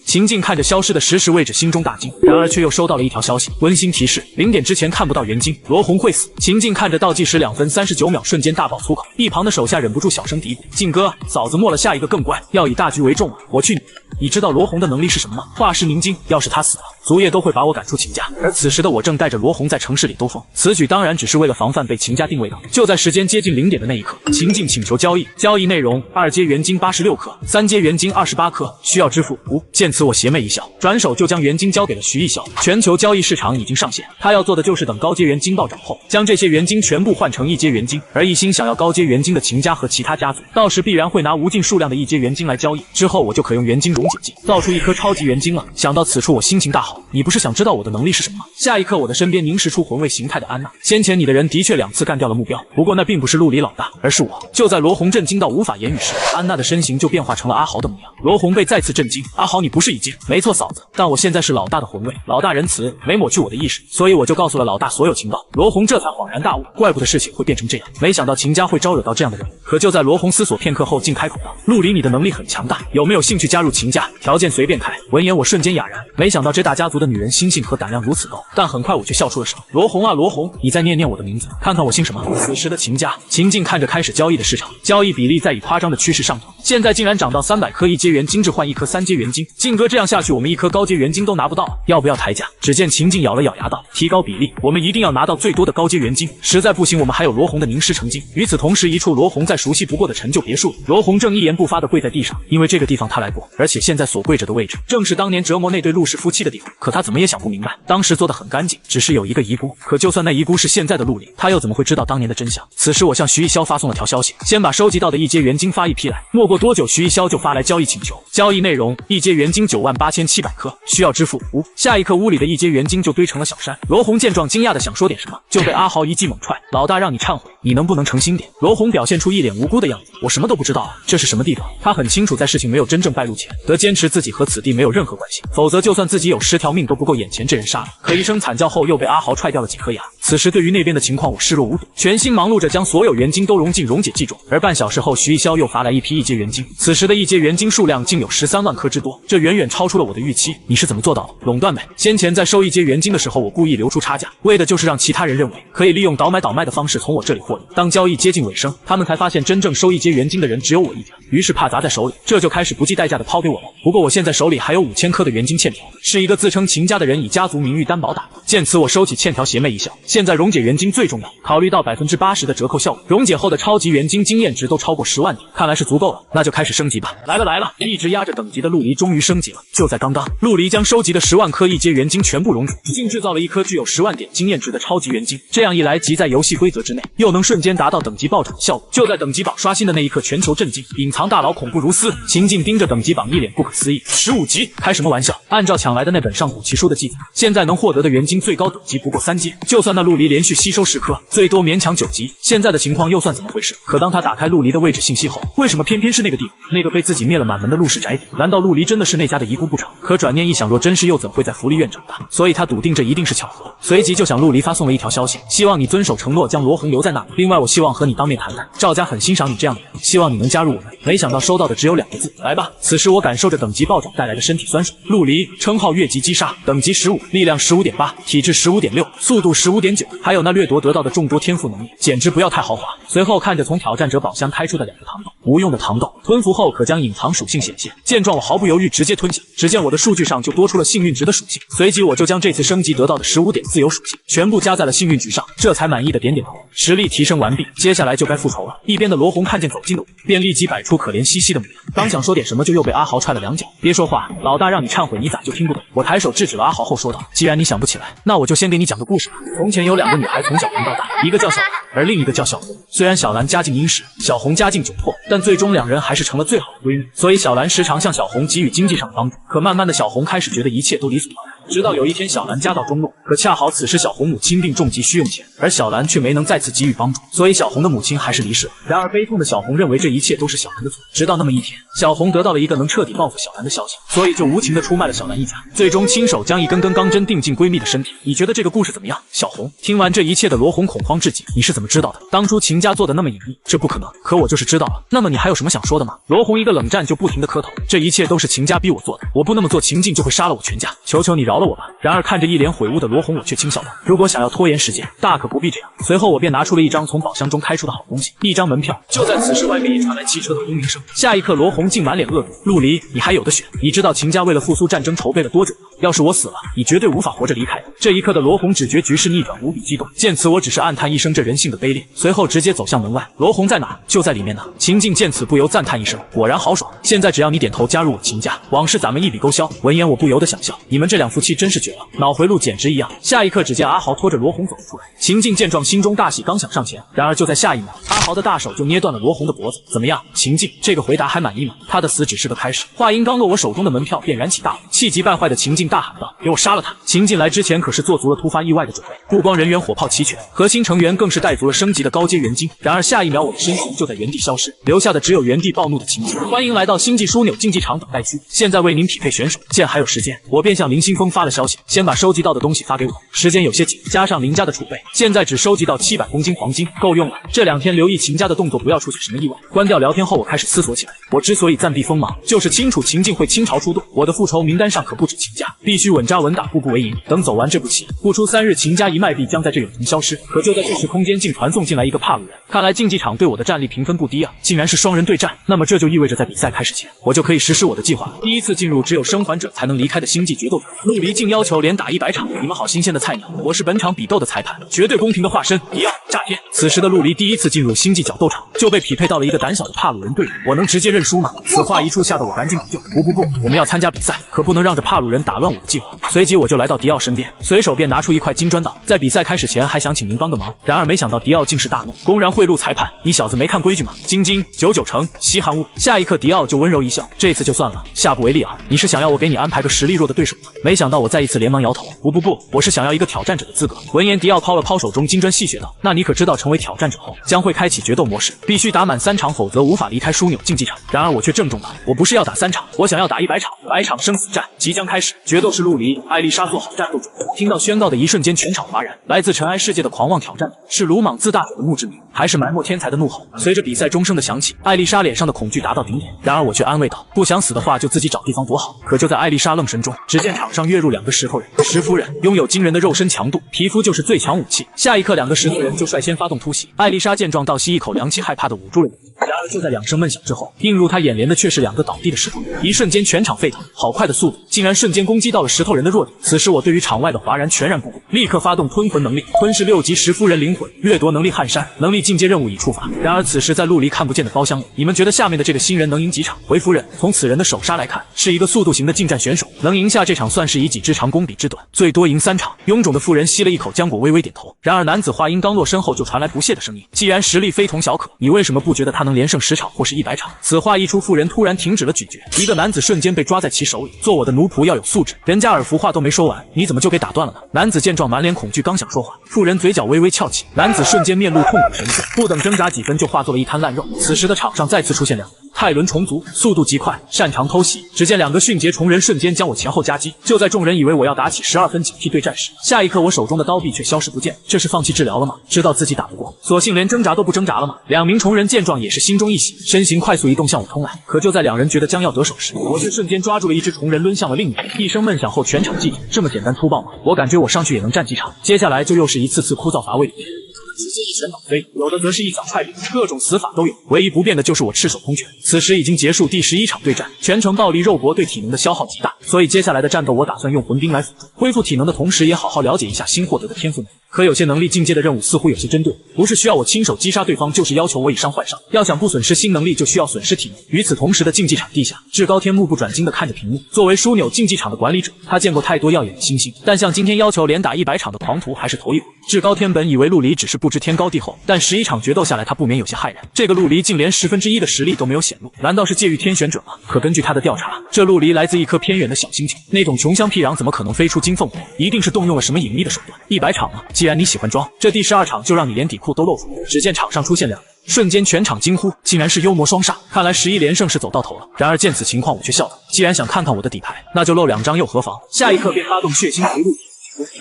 秦晋看着消失的实时位置，心中大惊，然而却又收到了一条消息：温馨提示，0点之前看不到元晶，罗红会死。秦晋看着倒计时2分39秒，瞬间大爆粗口，一旁的手下忍不住小声嘀咕：“晋哥，嫂子末了，下一个更乖，要以大局为重啊！”我去你知道罗红的能力是什么吗？化石凝晶，要是他死了，族业都会把我赶出秦家。而此时的我正带着罗红在城市里兜风，此举当然只是为了防范被秦家定位到。就在时间接近0点的那一刻，秦晋请求交易，交易内容2阶元晶86颗，3阶元晶28颗，需要支付5。见此我邪魅一笑，转手就将元晶交给了徐一笑。全球交易市场已经上线，他要做的就是等高阶元晶暴涨后，将这些元晶全部换成1阶元晶。而一心想要高阶元晶的秦家和其他家族，到时必然会拿无尽数量的1阶元晶来交易，之后我就可用元晶溶解剂造出一颗超级元晶了。想到此处，我心情大好。你不是想知道我的能力是什么吗？下一刻，我的身边凝视出魂位形态的安娜。先前你的人的确2次干掉了目标，不过那并不是陆离老大，而是我。就在罗红震惊到无法言语时，安娜的身形就变化成了阿豪的模样。罗红被再次震惊：“阿豪，你不是已经……没错，嫂子，但我现在是老大的魂位，老大仁慈，没抹去我的意识，所以我就告诉了老大所有情报。”罗红这才恍然大悟，怪不得事情会变成这样，没想到秦家会招惹到这样的人。可就在罗红思索片刻后，竟开口道：“陆离，你的能力很强大，有没有兴趣加入秦家？条件随便开。”闻言我瞬间哑然，没想到这大家家族的女人心性和胆量如此高，但很快我却笑出了声。罗红啊罗红，你再念念我的名字，看看我姓什么。此时的秦家，秦晋看着开始交易的市场，交易比例在以夸张的趋势上涨，现在竟然涨到300颗1阶元晶置换1颗3阶元晶。晋哥这样下去，我们1颗高阶元晶都拿不到，要不要抬价？只见秦晋咬了咬牙道：提高比例，我们一定要拿到最多的高阶元晶，实在不行，我们还有罗红的凝尸成精。与此同时，一处罗红再熟悉不过的陈旧别墅，罗红正一言不发地跪在地上，因为这个地方他来过，而且现在所跪着的位置正是当年折磨那对陆氏夫妻的地方。可他怎么也想不明白，当时做得很干净，只是有一个遗孤，可就算那遗孤是现在的陆离，他又怎么会知道当年的真相？此时我向徐一潇发送了条消息，先把收集到的1阶元晶发一批来。没过多久，徐一潇就发来交易请求，交易内容1阶元晶98700颗，需要支付无。下一刻屋里的1阶元晶就堆成了小山。罗红见状惊讶的想说点什么，就被阿豪一记猛踹，老大让你忏悔，你能不能诚心点？罗红表现出一脸无辜的样子，我什么都不知道啊，这是什么地方？他很清楚，在事情没有真正败露前，得坚持自己和此地没有任何关系，否则就算自己有10条命都不够眼前这人杀了。可一声惨叫后，又被阿豪踹掉了几颗牙。此时对于那边的情况我视若无睹，全心忙碌着将所有元晶都融进溶解剂中。而半小时后，徐一潇又发来一批1阶元晶，此时的1阶元晶数量竟有13万颗之多，这远远超出了我的预期。你是怎么做到的？垄断呗。先前在收1阶元晶的时候，我故意留出差价，为的就是让其他人认为可以利用倒买倒卖的方式从我这里获利。当交易接近尾声，他们才发现真正收1阶元晶的人只有我一家，于是怕砸在手里，这就开始不计代价的抛给我了。不过我现在手里还有5000颗的元晶欠条，是一个自称秦家的人以家族名誉担保打的。见此，我收起欠条，邪魅一笑。现在溶解元晶最重要，考虑到80%的折扣效果，溶解后的超级元晶经验值都超过10万点，看来是足够了，那就开始升级吧。来了，一直压着等级的陆离终于升级了。就在刚刚，陆离将收集的10万颗1阶元晶全部溶解，竟制造了一颗具有10万点经验值的超级元晶。这样一来，即在游戏规则之内，又能瞬间达到等级暴涨的效果。就在等级榜刷新的那一刻，全球震惊，隐藏大佬恐怖如斯。秦晋盯着等级榜，一脸不可思议。15级？开什么玩笑？按照抢来的那本上古奇书的记载，现在能获得的元晶最高等级不过3阶，就算那陆离连续吸收10颗，最多勉强9级。现在的情况又算怎么回事？可当他打开陆离的位置信息后，为什么偏偏是那个地方，那个被自己灭了满门的陆氏宅邸？难道陆离真的是那家的遗孤不成？可转念一想，若真是，又怎会在福利院长大？所以他笃定这一定是巧合，随即就向陆离发送了一条消息，希望你遵守承诺，将罗红留在那里。另外，我希望和你当面谈谈，赵家很欣赏你这样的人，希望你能加入我们。没想到收到的只有2个字，来吧。此时我感受着等级暴涨带来的身体酸爽。陆离，称号越级击杀，等级15，力量15.8，体质15.6，速度15.9，还有那掠夺得到的众多天赋能力，简直不要太豪华。随后看着从挑战者宝箱开出的2个糖豆，无用的糖豆，吞服后可将隐藏属性显现。见状，我毫不犹豫直接吞下，只见我的数据上就多出了幸运值的属性，随即我就将这次升级得到的15点自由属性全部加在了幸运值上，这才满意的点点头。实力提升完毕，接下来就该复仇了。一边的罗红看见走近的我，便立即摆出可怜兮兮的模样，刚想说点什么，就又被阿豪踹了2脚。别说话，老大让你忏悔，你咋就听不懂？我抬手制止了阿豪后说道，既然你想不起来，那我就先给你讲个故事吧。从前有2个女孩从小红到大，一个叫小兰，而另一个叫小红。虽然小兰家境殷实，小红家境窘迫，但最终2人还是成了最好的闺蜜。所以小兰时常向小红给予经济上的帮助。可慢慢的，小红开始觉得一切都理所当然。直到有一天，小兰家道中落，可恰好此时小红母亲病重急需用钱，而小兰却没能再次给予帮助，所以小红的母亲还是离世了。然而悲痛的小红认为这一切都是小兰的错。直到那么一天，小红得到了一个能彻底报复小兰的消息，所以就无情的出卖了小兰一家，最终亲手将一根根钢针钉进闺蜜的身体。你觉得这个故事怎么样？小红听完这一切的罗红恐慌至极，你是怎么知道的？当初秦家做的那么隐秘，这不可能。可我就是知道了。那么你还有什么想说的吗？罗红一个冷战就不停的磕头，这一切都是秦家逼我做的，我不那么做，秦晋就会杀了我全家，求求你饶了我吧。然而看着一脸悔悟的罗红，我却轻笑道，如果想要拖延时间，大可不必这样。随后我便拿出了一张从宝箱中开出的好东西，一张门票。就在此时，外面也传来汽车的轰鸣声，下一刻罗红竟满脸恶毒，陆离，你还有的选。你知道秦家为了复苏战争筹备了多久吗？要是我死了，你绝对无法活着离开的。这一刻的罗红只觉局势逆转，无比激动。见此，我只是暗叹一声这人性的卑劣，随后直接走向门外。罗红在哪？就在里面呢。秦晋见此不由赞叹一声，果然豪爽。现在只要你点头加入我秦家，往事咱们一笔勾销。闻言我不由得想笑，你们这2夫妻真是绝了，脑回路简直一样。下一刻，只见阿豪拖着罗红走出来，秦晋见状心中大喜，刚想上前，然而就在下一秒，阿豪的大手就捏断了罗红的脖子。怎么样，秦晋，这个回答还满意吗？他的死只是个开始。话音刚落，我手中的门票便燃起大火，气急败坏的秦晋大喊道，给我杀了他！秦晋来之前可是做足了突发意外的准备，不光人员火炮齐全，核心成员更是带足了升级的高阶元晶。然而下一秒，我的身形就在原地消失，留下的只有原地暴怒的秦晋。欢迎来到星际枢纽竞技场等待区，现在为您匹配选手。见还有时间，我便向林新峰发了消息，先把收集到的东西发给我，时间有些紧，加上林家的储备，现在只收集到700公斤黄金，够用了。这2天留意秦家的动作，不要出现什么意外。关掉聊天后，我开始思索起来，我之所以暂避锋芒，就是清楚秦晋会倾巢出动，我的复仇名单上可不止秦家。必须稳扎稳打，步步为营。等走完这步棋，不出3日，秦家一脉必将在这永恒消失。可就在这时，空间竟传送进来一个帕鲁人。看来竞技场对我的战力评分不低啊，竟然是双人对战。那么这就意味着在比赛开始前，我就可以实施我的计划了。第一次进入只有生还者才能离开的星际决斗场，陆离竟要求连打100场。你们好新鲜的菜鸟，我是本场比斗的裁判，绝对公平的化身。迪奥炸天！此时的陆离第一次进入星际角斗场，就被匹配到了一个胆小的帕鲁人队伍。我能直接认输吗？此话一出，吓得我赶紧补救。不，我们要参加比赛，可不能让这帕鲁人打乱我的计划。随即我就来到迪奥身边，随手便拿出一块金砖道，在比赛开始前还想请您帮个忙。然而没想到迪奥竟是大怒，公然贿赂裁判，你小子没看规矩吗？晶晶99成稀罕物。下一刻迪奥就温柔一笑，这次就算了，下不为例啊！你是想要我给你安排个实力弱的对手吗？没想到我再一次连忙摇头，不，我是想要一个挑战者的资格。闻言，迪奥抛了抛手中金砖，戏谑道：“那你可知道，成为挑战者后将会开启决斗模式，必须打满3场，否则无法离开枢纽竞技场。”然而我却郑重道：“我不是要打3场，我想要打100场，100场生死战即将开始。决斗是陆离、艾丽莎，做好战斗准备。”听到宣告的一瞬间，全场哗然。来自尘埃世界的狂妄挑战，是鲁莽自大者的墓志铭，还是埋没天才的怒吼？随着比赛钟声的响起，艾丽莎脸上的恐惧达到顶点。然而我却安慰道：“不想死的话，就自己找地方躲好。”可就在艾丽莎愣神中，只见场上跃入2个石头人。石夫人拥有惊人的肉身强度，皮肤就是最强武器。下一刻，2个石头人就率先发动突袭。艾丽莎见状，倒吸一口凉气，害怕的捂住了眼睛。然而就在2声闷响之后，映入她眼帘的却是2个倒地的石头人。一瞬间，全场沸腾，好快的速度，竟然瞬间攻击到了石头人的弱点。此时我对于场外的哗然全然不顾，立刻发动吞魂能力，吞噬6级石夫人灵魂，掠夺能力撼山，能力进阶任务已触发。然而此时在陆离看不见的包厢里，你们觉得下面的这个新人能赢几场？回夫人，从此人的手杀来看，是一个速度型的近战选手，能赢下这场算是以己之长攻彼之短，最多赢3场。臃肿的妇人吸了一口浆果，微微点头。然而男子话音刚落，身后就传来不屑的声音：“既然实力非同小可，你为什么不觉得他能连胜10场或是100场？”此话一出，妇人突然停止了咀嚼，一个男子瞬间被抓在其手里。做我的奴仆要有素质，人家尔福话都没说完，你怎么就给打断了呢？男子见状满脸恐惧，刚想说话，妇人嘴角微微翘起，男子瞬间面露痛苦神色，不等挣扎几分就化作了一滩烂肉。此时的场上再次出现2个泰伦虫族，速度极快，擅长偷袭。只见2个迅捷虫人瞬间将我前后夹击。就在众人以为我要打起12分警惕对战时，下一刻我手中的刀臂却消失不见。这是放弃治疗了吗？知道自己打不过，索性连挣扎都不挣扎了吗？2名虫人见状也是心中一喜，身形快速移动向我冲来。可就在2人觉得将要得手时，我却瞬间抓住了一只虫人，抡向了另一人。一声闷响后，全场寂静。这么简单粗暴吗？我感觉我上去也能战几场。接下来就又是一次次枯燥乏味的直接一拳倒飞，有的则是一掌快扁，各种死法都有。唯一不变的就是我赤手空拳。此时已经结束第11场对战，全程暴力肉搏，对体能的消耗极大，所以接下来的战斗我打算用魂兵来辅助，恢复体能的同时也好好了解一下新获得的天赋能力。可有些能力进阶的任务似乎有些针对，不是需要我亲手击杀对方，就是要求我以伤换伤。要想不损失新能力，就需要损失体能。与此同时的竞技场地下，至高天目不转睛地看着屏幕。作为枢纽竞技场的管理者，他见过太多耀眼的星星，但像今天要求连打100场的狂徒还是头一回。至高天本以为陆离只是不知天高地厚，但11场决斗下来，他不免有些骇然。这个陆离竟连1/10的实力都没有显露，难道是介于天选者吗？可根据他的调查，这陆离来自一颗偏远的小星球，那种穷乡僻壤怎么可能飞出金凤凰？一定是动用了什么隐秘的手段。100场吗？既然你喜欢装，这第12场就让你连底裤都露出来。只见场上出现2人，瞬间全场惊呼，竟然是幽魔双煞，看来11连胜是走到头了。然而见此情况，我却笑道：既然想看看我的底牌，那就露2张又何妨？下一刻便发动血腥回路。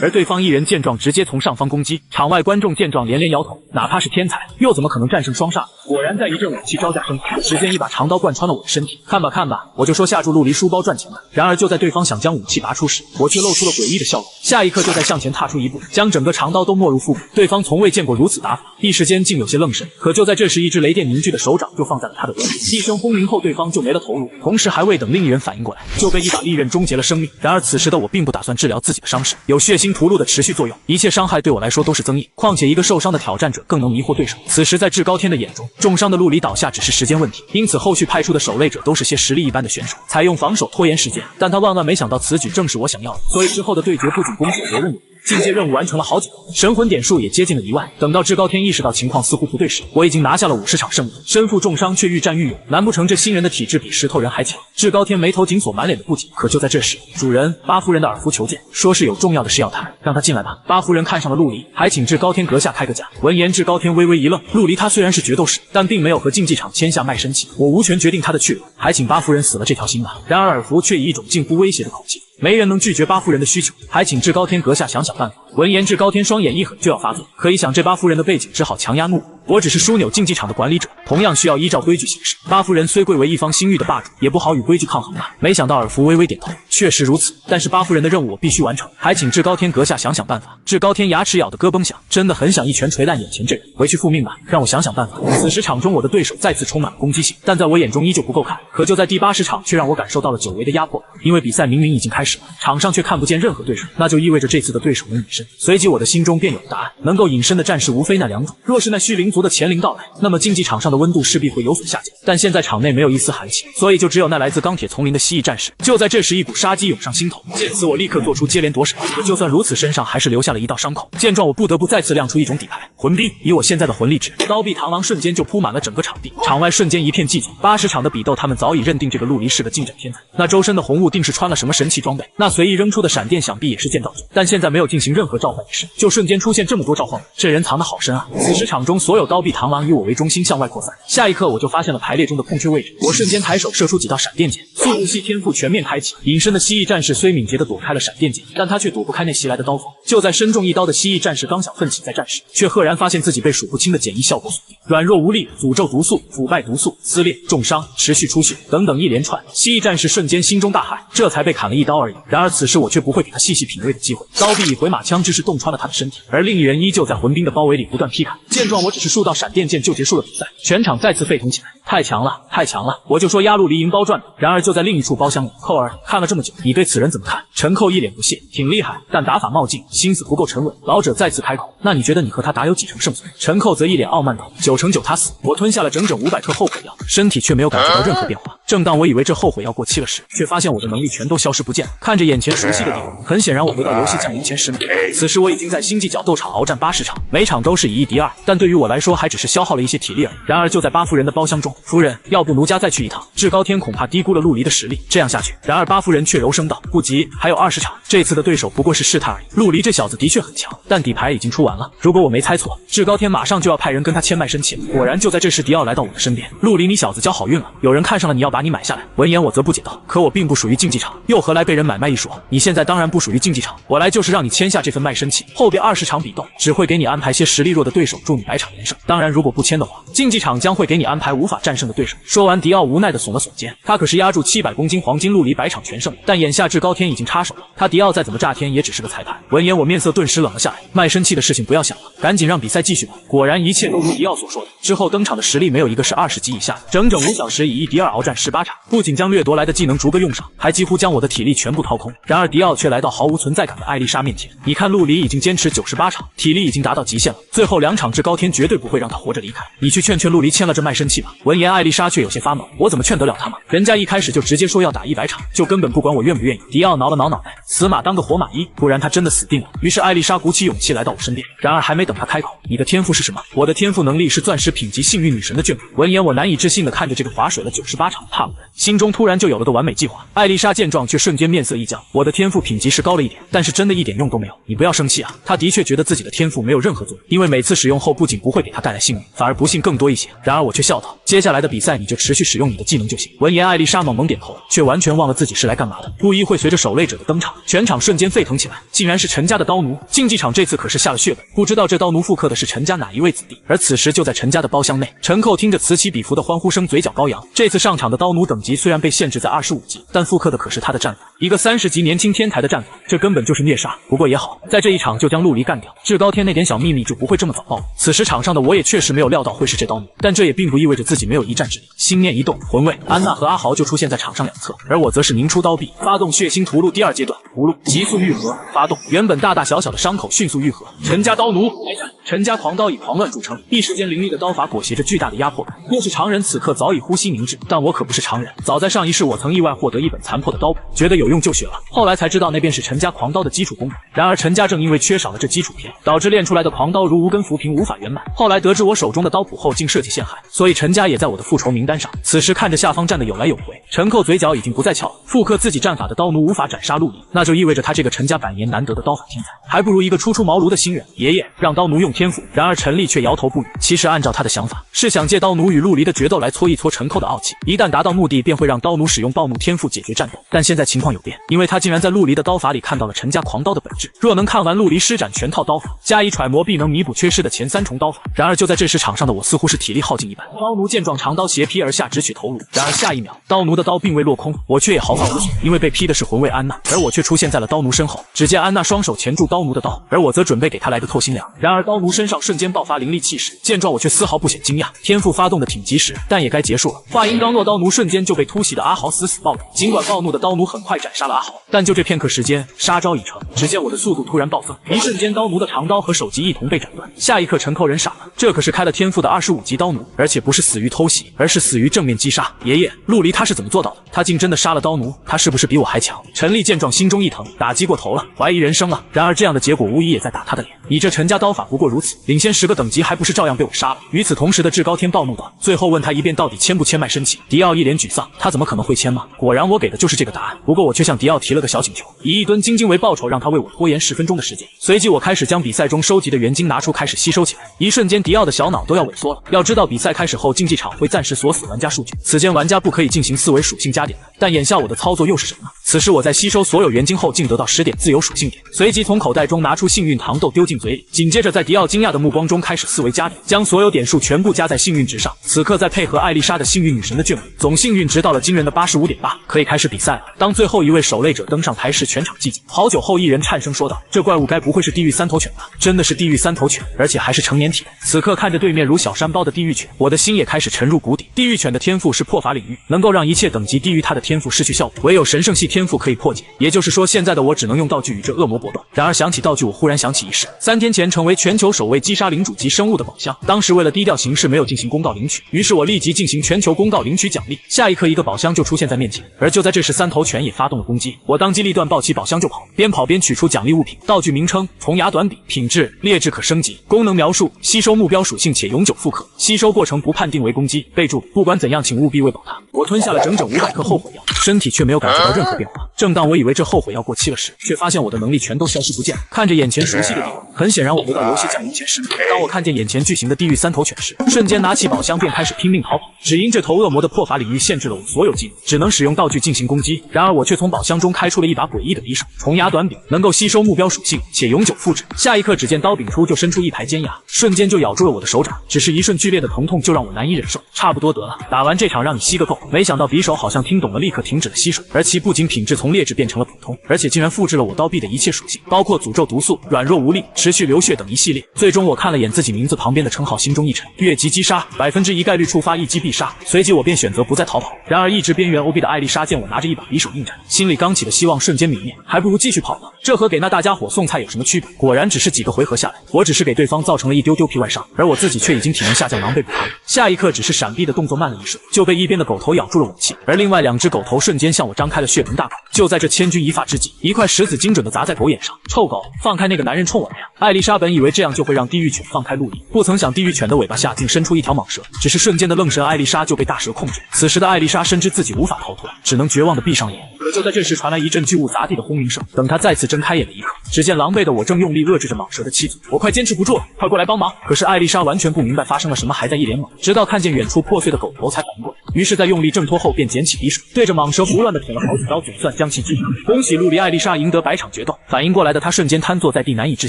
而对方一人见状直接从上方攻击，场外观众见状连连摇头，哪怕是天才又怎么可能战胜双煞？果然在一阵武器招架声，时间一把长刀贯穿了我的身体。看吧看吧，我就说下注陆离书包赚钱了。然而就在对方想将武器拔出时，我却露出了诡异的笑容，下一刻就在向前踏出一步，将整个长刀都没入腹部。对方从未见过如此打法，一时间竟有些愣神。可就在这时，一只雷电凝聚的手掌就放在了他的额里，一声轰鸣后，对方就没了头颅，同时还未等另一人反应过来，就被一把利刃终结了生命。然而此时的我并不打算治疗自己的伤势，有血腥屠戮的持续作用，一切伤害对我来说都是增益，况且一个受伤的挑战者更能迷惑对手。此时在至高天的眼中，重伤的陆离倒下只是时间问题，因此后续派出的守卫者都是些实力一般的选手，采用防守拖延时间。但他万万没想到此举正是我想要的，所以之后的对决不仅攻守夺任务，进阶任务完成了好几个，神魂点数也接近了1万。等到至高天意识到情况似乎不对时，我已经拿下了50场胜利，身负重伤却愈战愈勇，难不成这新人的体质比石头人还强？至高天眉头紧锁，满脸的不解。可就在这时，主人巴夫人的耳福求见，说是有重要的事要谈，让他进来吧。巴夫人看上了陆离，还请至高天阁下开个价。闻言，至高天微微一愣，陆离他虽然是决斗士，但并没有和竞技场签下卖身契，我无权决定他的去留，还请巴夫人死了这条心吧。然而耳福却以一种近乎威胁的口气，没人能拒绝巴夫人的需求，还请至高天阁下想想办法。闻言，至高天双眼一狠就要发作，可以想这八夫人的背景，只好强压怒火。我只是枢纽竞技场的管理者，同样需要依照规矩行事。八夫人虽贵为一方心域的霸主，也不好与规矩抗衡啊。没想到尔福微微点头，确实如此。但是八夫人的任务我必须完成，还请至高天阁下想想办法。至高天牙齿咬得咯嘣响，真的很想一拳捶烂眼前这人，回去复命吧，让我想想办法。此时场中我的对手再次充满了攻击性，但在我眼中依旧不够看。可就在第80场，却让我感受到了久违的压迫，因为比赛明明已经开始了，场上却看不见任何对手，那就意味着这次的对手能隐身。随即我的心中便有了答案，能够隐身的战士无非那2种，若是那虚灵族的前灵到来，那么竞技场上的温度势必会有所下降。但现在场内没有一丝寒气，所以就只有那来自钢铁丛林的蜥蜴战士。就在这时，一股杀机涌上心头，见此我立刻做出接连躲闪，可就算如此，身上还是留下了一道伤口。见状，我不得不再次亮出一种底牌魂冰，以我现在的魂力值，刀臂螳螂瞬间就铺满了整个场地，场外瞬间一片寂静。80场的比斗，他们早已认定这个陆离是个近战天才，那周身的红雾定是穿了什么神奇装备，那随意扔出的闪电想必也是剑道组，但现在没有进行任何召唤仪式，就瞬间出现这么多召唤物，这人藏得好深啊！此时场中所有刀臂螳螂以我为中心向外扩散，下一刻我就发现了排列中的空缺位置，我瞬间抬手射出几道闪电箭，速度系天赋全面开启。隐身的蜥蜴战士虽敏捷地躲开了闪电箭，但他却躲不开那袭来的刀锋。就在身中一刀的蜥蜴战士刚想奋起再战时，却赫然发现自己被数不清的减一效果锁定，软弱无力、诅咒毒素、腐败毒素、撕裂、重伤、持续出血等等一连串。蜥蜴战士瞬间心中大骇，这才被砍了一刀而已。然而此时我却不会给他细细品味的机会，刀臂以回马枪之势洞穿了他的身体，而另一人依旧在魂冰的包围里不断劈砍。见状，我只是数道闪电箭就结束了比赛，全场再次沸腾起来。太强了，太强了！我就说压陆离银包赚了。然而就在另一处包厢里，寇儿看了这么久，你对此人怎么看？陈寇一脸不屑，挺厉害，但打法冒进，心思不够沉稳。老者再次开口，那你觉得你和他打有几成胜算？陈寇则一脸傲慢道：9成9他死。我吞下了整整500克后悔药，身体却没有感觉到任何变化。正当我以为这后悔药过期了时，却发现我的能力全都消失不见了。看着眼前熟悉的地方，很显然我回到游戏降临前10秒。此时我已经在星际角斗场鏖战80场，每场都是以1敌2，但对于我来说还只是消耗了一些体力而已。然而就在八夫人的包厢中，夫人，要不奴家再去一趟？至高天恐怕低估了陆离的实力，这样下去。然而八夫人却柔声道：不急，还有20场，这次的对手不过是试探而已。陆离这小子的确很强，但底牌已经出完了。如果我没猜错，至高天马上就要派人跟他签卖身契了。果然就在这时，迪奥来到我的身边。陆离，你小子交好运了，有人看上了你，要把你买下来。闻言我则不解道：可我并不属于竞技场，又何来被人买卖一说？你现在当然不属于竞技场，我来就是让你签下这份卖身契，后边20场比斗只会给你安排些实力弱的对手，助你100场连胜。当然如果不签的话，竞技场将会给你安排无法战胜的对手。说完，迪奥无奈地耸了耸肩，他可是压住700公斤黄金陆离100场全胜，但眼下至高天已经插手了，他迪奥再怎么炸天也只是个裁判。闻言我面色顿时冷了下来，卖身契的事情不要想了，赶紧让比赛继续吧。果然一切都如迪奥所说的，之后登场的实力没有一个是20级以下的，整整5小时以1敌2鏖战18场，不仅将掠夺来的技能逐个用上，还几乎将我的体力全部掏空。然而迪奥却来到毫无存在感的艾丽莎面前，你看陆离已经坚持98场，体力已经达到极限了，最后2场至高天绝对不会让他活着离开，你去劝劝陆离签了这卖身契吧。闻言艾丽莎却有些发懵，我怎么劝得了他吗？人家一开始就直接说要打100场，就根本不管我愿不愿意。迪奥挠了挠脑袋，死马当个活马医，不然他真的死定了。于是艾丽莎鼓起勇气来到我身边，然而还没等她开口，你的天赋是什么？我的天赋能力是钻石品级幸运女神的眷顾。闻言我难以置信地看着这个划水了98场的帕鲁人，心中突然就有了个完美计划。艾丽莎见状却瞬间面色一僵，我的天赋品级是高了一点，但是真的一点用都没有。你不要生气啊，她的确觉得自己的天赋没有任何作用，因为每次使用后不仅不会给她带来幸运，反而不幸更多一些。然而我却笑道，接下来的比赛你就持续使用你的技能就行。闻言艾丽莎猛猛点头，却完全忘了自己是来干嘛的。不一会，随着守卫者的登场，全场瞬间沸腾起来，竟然是陈家的刀奴。竞技场这次可是下了血本，不知道这刀奴复刻的是陈家哪一位子弟。而此时就在陈家的包厢内，陈寇听着此起彼伏的欢呼声，嘴角高扬。这次上场的刀奴等级虽然被限制在25级，但复刻的可是他的战法，一个30级年轻天才的战法，这根本就是虐杀。不过也好，在这一场就将陆离干掉，至高天那点小秘密就不会这么早暴露。此时场上的我也确实没有料到会是这刀奴，但这也并不意味着自己没有一战之力。心念一动，魂卫安娜和阿豪就出现在场上两侧，而我则是凝出刀臂，发动血腥屠戮第2阶段，屠戮急速愈合，发动原本大大小小的伤口迅速愈合。陈家刀奴开战，陈家狂刀以狂乱著称，一时间凌厉的刀法裹挟着巨大的压迫感。若是常人此刻早已呼吸凝滞，但我可不是常人。早在上一世，我曾意外获得一本残破的刀谱，觉得有用就学了，后来才知道那便是陈家狂刀的基础功法。然而陈家正因为缺少了这基础篇，导致练出来的狂刀如无根浮萍，无法圆满。后来得知我手中的刀谱后，竟设计陷害，所以陈家也在我的复仇名单上。此时看着下方站的有来有回，陈寇嘴角已经不再翘了。复刻自己战法的刀奴无法斩杀陆离，那就意味着他这个陈家百年难得的刀法天才，还不如一个初出茅庐的新人。爷爷让刀奴用天赋，然而陈立却摇头不语。其实按照他的想法，是想借刀奴与陆离的决斗来搓一搓陈寇的傲气，一旦达到目的，便会让刀奴使用暴怒天赋解决战斗。但现在情况有变，因为他竟然在陆离的刀法里看到了陈家狂刀的本质。若能看完陆离施展全套刀法，加以揣摩，必能弥补缺失的前3重刀法。然而就在这时，场上的我似乎是体力耗尽一般，刀奴见状长刀斜劈而下，直取头颅。然而下一秒，刀奴的刀并未落空，我却也毫发无损，因为被劈的是魂卫安娜，而我却出现在了刀奴身后。只见安娜双手钳住刀奴的刀，而我则准备给他来个透心凉。然而刀奴身上瞬间爆发凌厉气势，见状我却丝毫不显惊讶，天赋发动的挺及时，但也该结束了。话音刚落，刀奴瞬间就被突袭的阿豪死暴打。尽管暴怒的刀奴很快斩杀了阿豪，但就这片刻时间，杀招已成。只见我的速度突然暴增，一瞬间刀奴的长刀和手级一同被斩断。下一刻陈寇人傻了，这可是开了天赋的25级刀奴，而且不是死于偷袭，而是死于正面击杀。爷爷，陆离他是怎么做到的？他竟真的杀了刀奴，他是不是比我还强？陈立见状心中一疼，打击过头了，怀疑人生了。然而这样的结果无疑也在打他的脸，你这陈家刀法不过如此，领先10个等级还不是照样被我杀了？与此同时的至高天暴怒道，最后问他一遍到底签不签卖身契。迪奥一脸沮丧，他怎么可能会签吗？果然我给的就是这个答案。不过我却向迪奥提了个小请求，以1吨金晶为报酬，让他为我拖延10分钟的时间。随即我开始将比赛中收集的元晶拿出，开始吸收起来。一瞬间迪奥的小脑都要萎缩了。要知道比赛开始后，竞技场会暂时锁死玩家数据，此间玩家不可以进行4维属性加点的。但眼下我的操作又是什么呢？此时我在吸收所有元晶后，竟得到10点自由属性点，随即从口袋中拿出幸运糖豆丢进嘴里，紧接着在迪奥惊讶的目光中开始4维加点，将所有点数全部加在幸运值上。此刻再配合艾丽莎的幸运女神的眷顾，总幸运值到了惊人的85.8，可以开始比赛了。当最后一位守擂者登上台时，全场寂静。好久后，一人颤声说道：“这怪物该不会是地狱3头犬吧？真的是地狱3头犬，而且还是成年体的。”此刻看着对面如小山包的地狱犬，我的心也开始沉入谷底。地狱犬的天赋是破法领域，能够让一切等级低于它的天赋失去效果，唯有神圣系天赋可以破解。也就是说，现在的我只能用道具与这恶魔搏斗。然而想起道具，我忽然想起一事：3天前成为全球首位击杀领主级生物的宝箱，当时为了低调行事，没有进行公告领取，于是我立即进行全球公告领取奖励。下一刻，一个宝箱就出现在面前，而就在这时，3头犬也发动了攻击。我当机立断抱起宝箱就跑，边跑边取出奖励物品。道具名称：虫牙短笔，品质：劣质可升级，功能描述：吸收目标属性且永久复刻，吸收过程不判定为攻击。备注：不管怎样，请务必喂饱它。我吞下了整整500克后悔药，身体却没有感觉到任何变化。正当我以为这后悔药过期了时，却发现我的能力全都消失不见了。看着眼前熟悉的地方，很显然我回到游戏降临前10秒。当我看见眼前巨型的地狱3头犬时，瞬间拿起宝箱便开始拼命逃跑。只因这头恶魔的破法领域限制了我所有技能，只能使用道具进行攻击。然而我却从宝箱中开出了一把诡异的匕首，虫牙短柄，能够吸收目标属性且永久复制。下一刻，只见刀柄处就伸出一排尖牙，瞬间就咬住了我的手掌。只是一瞬剧烈的疼痛就让我难以忍受。差不多得了，打完这场让你吸个够。没想到匕首好像听懂了，立刻停止了吸水，而其不仅品质从劣质变成了普通，而且竟然复制了我刀臂的一切属性，包括诅咒、毒素、软弱无力、持续流血等一系列。最终我看了眼自己名字旁边的称号，心中一沉，越级击杀，1%概率触发一击必杀。随即我便选择不再逃跑。然而意志边缘 OB 的艾丽莎见我拿着一把匕首应战，心里刚起的希望瞬间泯灭，还不如继续跑呢。这和给那大家伙送菜有什么区别？果然只是几个回合下来，我只是给对方造成了一丢丢皮外伤，而我自己却已经体能下降，狼狈不堪。下一刻只是闪避的动作慢了一瞬，就被一边的狗头咬住了武器，而另外2只狗头瞬间向我张开了血盆大口。就在这千钧一发之际，一块石子精准的砸在狗眼上。臭狗，放开那个男人冲我来呀！艾丽莎本以为这样就会让地狱犬放开陆离，不曾想地狱犬的尾巴下竟伸出一条蟒蛇，只是瞬间的愣神，艾丽莎就被大蛇控制。此时的艾丽莎深知自己无法逃脱，只能绝望的闭上眼。可就在这时传来一阵巨物砸地的轰鸣声，等她再次睁开眼的一刻，只见狼狈的我正用力遏制着蟒蛇的七足。我快坚持不住了，快过来帮忙！可是艾丽莎完全不明白发生了什么，还在一脸懵，直到看见远处破碎的狗头才反应过来。于是，在用力挣脱后，便捡起匕首，对着蟒蛇胡乱的捅了好几刀，总算将其击退。恭喜陆离，艾丽莎赢得100场决斗。反应过来的她瞬间瘫坐在地，难以置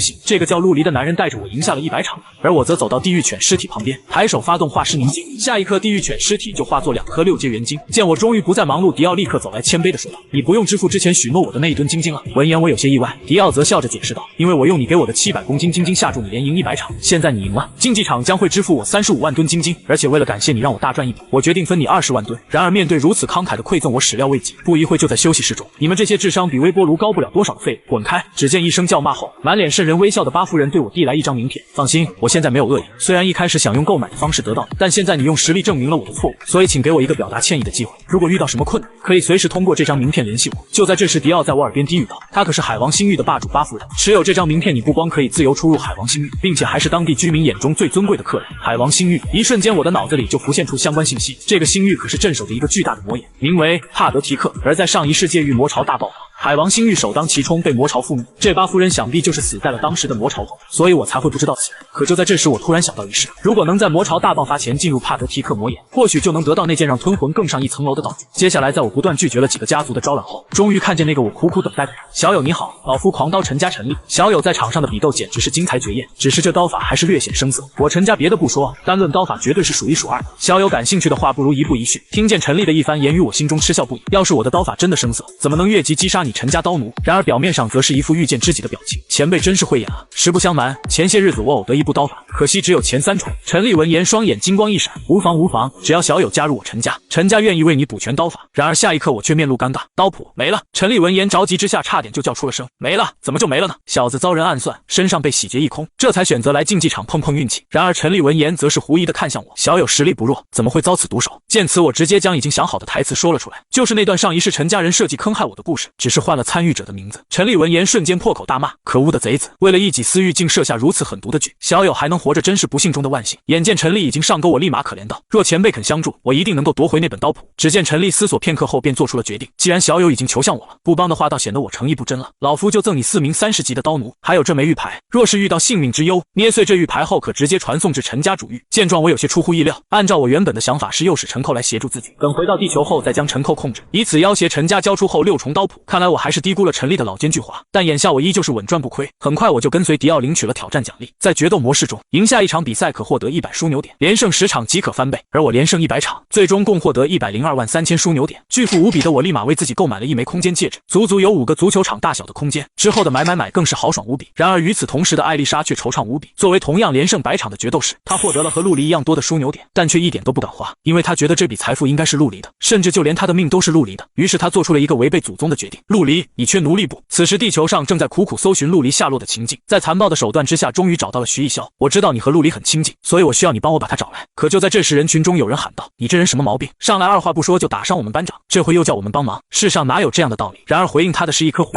信。这个叫陆离的男人带着我赢下了100场，而我则走到地狱犬尸体旁边，抬手发动化尸凝晶。下一刻，地狱犬尸体就化作2颗6阶元晶。见我终于不再忙碌，迪奥立刻走来，谦卑的说道：“你不用支付之前许诺我的那1吨金晶了。”闻言，我有些意外。迪奥则笑着解释道：“因为我用你给我的700公斤金晶下注你连赢100场，现在你赢了，竞技场将会支付我35万吨金晶，而且为了感谢你让我大赚一笔，我决定分你20万吨。”然而面对如此慷慨的馈赠，我始料未及，不一会就在休息室中，你们这些智商比微波炉高不了多少的废物，滚开！只见一声叫骂后，满脸瘆人微笑的巴夫人对我递来一张名片。放心，我现在没有恶意，虽然一开始想用购买的方式得到，但现在你用实力证明了我的错误，所以请给我一个表达歉意的机会。如果遇到什么困难，可以随时通过这张名片联系我。就在这时，迪奥在我耳边低语道：“他可是海王星域的霸主巴夫人，持有这张名片，你不光可以自由出入海王星域，并且还是当地居民眼中最尊贵的客人。”海王星域，一瞬间我的脑子里就浮现出相关信息。这个星域可是镇守着一个巨大的魔眼，名为帕德提克，而在上一世界域魔潮大爆发，海王星域首当其冲被魔潮覆灭，这八夫人想必就是死在了当时的魔潮中，所以我才会不知道起来。可就在这时，我突然想到一事，如果能在魔潮大爆发前进入帕德提克魔眼，或许就能得到那件让吞魂更上一层楼的道具。接下来，在我不断拒绝了几个家族的招揽后，终于看见那个我苦苦等待的人。小友你好，老夫狂刀陈家陈立。小友在场上的比斗简直是精彩绝艳，只是这刀法还是略显生涩。我陈家别的不说，单论刀法绝对是数一数二的。小友感兴趣的话，不如一步一叙。听见陈立的一番言语，我心中嗤笑不已。要是我的刀法真的生涩，怎么能越级击杀你陈家刀奴？然而表面上则是一副遇见知己的表情。前辈真是慧眼啊！实不相瞒，前些日子我偶得一部刀法，可惜只有前3重。陈立闻言，双眼金光一闪，无妨无妨，只要小友加入我陈家，陈家愿意为你补全刀法。然而下一刻，我却面露尴尬，刀谱没了。陈立闻言着急之下，差点就叫出了声：没了？怎么就没了呢？小子遭人暗算，身上被洗劫一空，这才选择来竞技场碰碰运气。然而陈立闻言，则是狐疑的看向我，小友实力不弱，怎么会遭此毒手？见此，我直接将已经想好的台词说了出来，就是那段上一世陈家人设计坑害我的故事，只是换了参与者的名字。陈立闻言瞬间破口大骂：可恶的贼子，为了一己私欲竟设下如此狠毒的局，小友还能活着真是不幸中的万幸。眼见陈立已经上钩，我立马可怜道：若前辈肯相助，我一定能够夺回那本刀谱。只见陈立思索片刻后便做出了决定，既然小友已经求向我了，不帮的话倒显得我诚意不真了。老夫就赠你4名30级的刀奴，还有这枚玉牌，若是遇到性命之忧，捏碎这玉牌后可直接传送至陈家主狱。见状我有些出乎意料，按照我原本的想法是诱使陈寇来协助自己，等回到地球后再将陈寇控制，以此要挟陈家交出后6重刀谱。看来我还是低估了陈立的老奸巨猾，但眼下我依旧是稳赚不亏。很快我就跟随迪奥领取了挑战奖励，在决斗模式中赢下一场比赛可获得100枢纽点，连胜10场即可翻倍，而我连胜100场，最终共获得102万3000枢纽点。巨富无比的我立马为自己购买了一枚空间戒指，足足有5个足球场大小的空间，之后的买更是豪爽无比。然而与此同时的艾丽莎却惆怅无比，作为同样连胜100场的决斗士，她获得了和陆离一样多的枢纽点，但却一点都不敢花，因为她觉得这笔财富应该是陆离的，甚至就连她的命都是陆离的。于是她做出了一个违背祖宗的决定：陆离，你缺奴隶不？此时地球上正在苦苦搜寻陆离下落的情境，在残暴的手段之下，终于找到了徐艺潇。我知道你和陆离很亲近，所以我需要你帮我把他找来。可就在这时，人群中有人喊道：你这人什么毛病？上来二话不说就打伤我们班长，这回又叫我们帮忙，世上哪有这样的道理？然而回应他的是一颗火。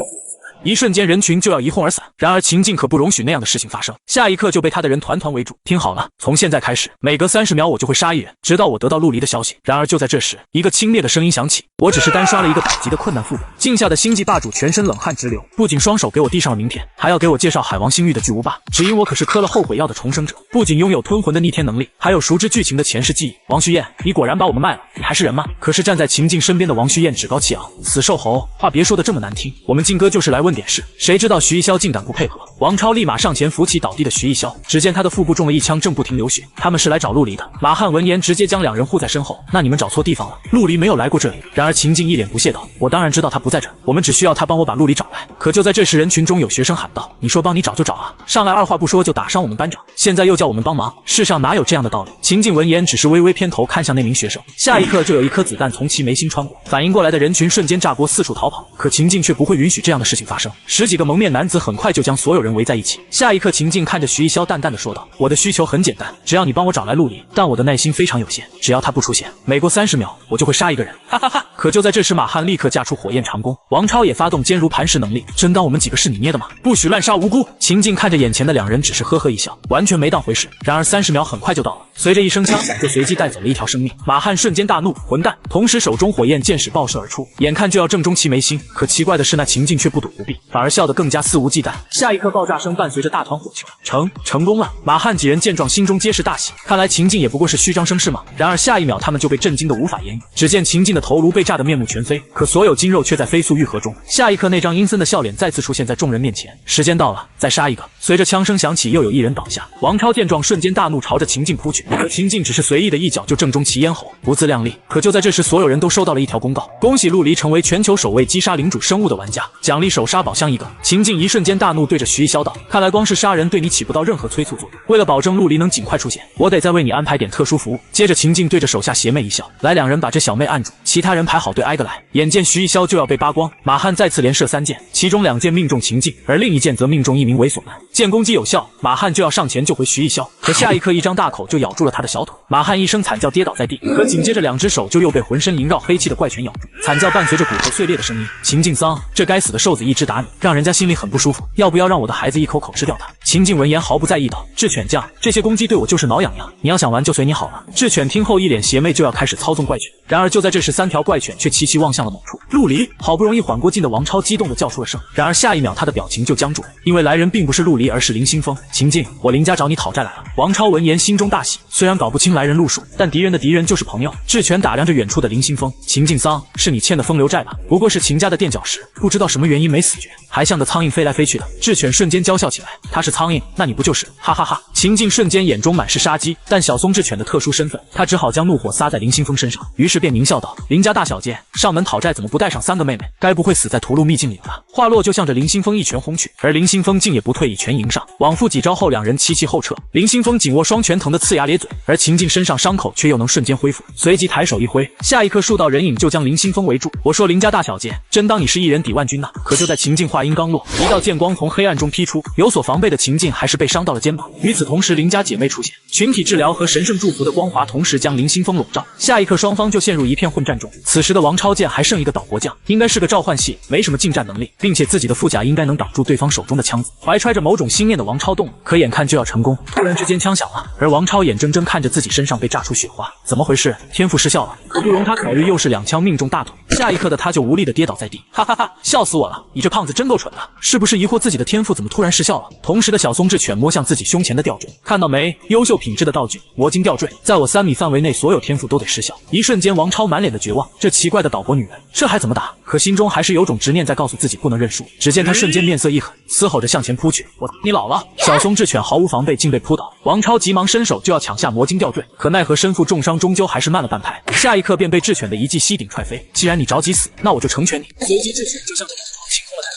一瞬间，人群就要一哄而散。然而情境可不容许那样的事情发生，下一刻就被他的人团团围住。听好了，从现在开始，每隔30秒我就会杀一人，直到我得到陆离的消息。然而就在这时，一个轻蔑的声音响起：我只是单刷了一个100级的困难副本。镜下的星际霸主全身冷汗直流，不仅双手给我递上了名片，还要给我介绍海王星域的巨无霸。只因我可是嗑了后悔药的重生者，不仅拥有吞魂的逆天能力，还有熟知剧情的前世记忆。王虚燕，你果然把我们卖了，你还是人吗？可是站在秦晋身边的王虚燕趾高气昂，死瘦猴，话别说的这么难听，我们晋哥就是来问点事。谁知道徐艺潇竟敢不配合，王超立马上前扶起倒地的徐艺潇，只见他的腹部中了一枪，正不停流血。他们是来找陆离的。马汉闻言直接将2人护在身后。那你们找错地方了，陆离没有来过这里。然而秦晋一脸不屑道：我当然知道他不在这，我们只需要他帮我把陆离找来。可就在这时，人群中有学生喊道：你说帮你找就找啊，上来二话不说就打伤我们班长，现在又叫我们帮忙，世上哪有这样的道理？秦晋闻言只是微微偏头看向那名学生，下一刻就有一颗子弹从其眉心穿过，反应过来的人群瞬间炸锅四处逃跑。可秦晋却不会允许这样的事情发生，10几个蒙面男子很快就将所有人围在一起。下一刻，秦晋看着徐艺潇淡淡的说道：我的需求很简单，只要你帮我找来陆离，但我的耐心非常有限，只要他不出现，每过30秒我就会杀一个人，哈哈哈。可就在这时，马汉立刻架出火焰长弓，王超也发动坚如磐石能力。真当我们几个是你捏的吗？不许滥杀无辜！秦晋看着眼前的2人，只是呵呵一笑，完全没当回事。然而30秒很快就到了，随着一声枪响，就随即带走了一条生命。马汉瞬间大怒，混蛋！同时手中火焰箭矢爆射而出，眼看就要正中其眉心。可奇怪的是，那秦晋却不躲不避，反而笑得更加肆无忌惮。下一刻，爆炸声伴随着大团火球，成功了！马汉几人见状，心中皆是大喜，看来秦晋也不过是虚张声势嘛。然而下一秒，他们就被震惊得无法言语。只见秦晋的头颅被炸得面目全非，可所有筋肉却在飞速愈合中。下一刻，那张阴森的笑脸再次出现在众人面前。时间到了，再杀一个！随着枪声响起，又有一人倒下。王超见状，瞬间大怒，朝着秦晋扑去。可秦晋只是随意的一脚就正中其咽喉，不自量力。可就在这时，所有人都收到了一条公告：恭喜陆离成为全球首位击杀领主生物的玩家，奖励手杀宝箱1个。秦晋一瞬间大怒，对着徐艺潇道：看来光是杀人对你起不到任何催促作用，为了保证陆离能尽快出现，我得再为你安排点特殊服务。接着秦晋对着手下邪魅一笑：来，2人把这小妹按住，其他人排好队挨个来。眼见徐艺潇就要被扒光，马汉再次连射3箭，其中2箭命中秦晋，而另一箭则命中一名猥琐男。见攻击有效，马汉就要上前救回徐艺潇，可下一刻一张大口就咬住了他的小腿。马汉一声惨叫，跌倒在地，可紧接着2只手就又被浑身萦绕黑气的怪犬咬住，惨叫伴随着骨头碎裂的声音。秦晋桑，这该死的瘦子一直打你，让人家心里很不舒服，要不要让我的孩子一口口吃掉他？秦晋闻言毫不在意道：智犬将，这些攻击对我就是挠痒痒，你要想玩就随你好了。智犬听后一脸邪魅，就要开始操纵怪犬，然而就在这时，3条怪犬却齐齐望向了某处。陆离，好不容易缓过劲的王超激动地叫出了声，然而下一秒他的表情就僵住了，因为来人并不是陆离，而是林新风。秦晋，我林家找你讨债来了。王超闻言心中大喜，虽然搞不清来人路数，但敌人的敌人就是朋友。智犬打量着远处的林新风，秦晋桑，是你欠的风流债吧？不过是秦家的垫脚石，不知道什么原因没死绝，还像个苍蝇飞来飞去的。智犬瞬间娇笑起来，他是苍蝇，那你不就是？哈哈哈！秦晋瞬间眼中满是杀机，但小松智犬的特殊身份，他只好将怒火撒在林新风身上，于是便狞笑道：林家大小姐上门讨债，怎么不带上3个妹妹？该不会死在屠戮秘境里了吧？话落就向着林新风一拳轰去，而林新风竟也不退，一拳迎上，往复几招后，2人齐齐后撤。林新风紧握双拳，疼得呲牙咧嘴，而秦晋身上伤口却又能瞬间恢复，随即抬手一挥，下一刻数道人影就将林新风围住。我说林家大小姐，真当你是一人抵万军呐？可就在秦晋话音刚落，一道剑光从黑暗中劈出，有所防备的秦晋还是被伤到了肩膀。与此同时，林家姐妹出现，群体治疗和神圣祝福的光华同时将林新风笼罩，下一刻双方就陷入一片混战中。此时的王超见还剩一个岛国将，应该是个召唤系，没什么近战能力，并且自己的副甲应该能挡住对方手中的枪子。怀揣着某种心念的王超动了，可眼看就要成功，突然之间枪响了，而王超眼睁睁看着自己身上被炸出血花，怎么回事？天赋失效了？可不容他考虑，又是2枪命中大腿，下一刻的他就无力的跌倒在地，哈哈哈，笑死我了！你这胖子真够蠢的，是不是疑惑自己的天赋怎么突然失效了？同时的小松智犬摸向自己胸前的吊坠，看到没？优秀品质的道具，魔晶吊坠，在我3米范围内，所有天赋都得失效。一瞬间，王超满脸的绝望，这奇怪的岛国女人，这还怎么打？可心中还是有种执念在告诉自己不能认输。只见他瞬间面色一狠，嘶吼着向前扑去。我你老了！小松智犬毫无防备，竟被扑倒。王超急忙伸手就要抢下魔晶吊坠，可奈何身负重伤，终究还是慢了半拍。下一刻便被智犬的一记膝顶踹飞。既然你着急死，那我就成全你。随即智犬就向着王超清空了台。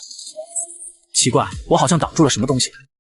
奇怪，我好像挡住了什么东西。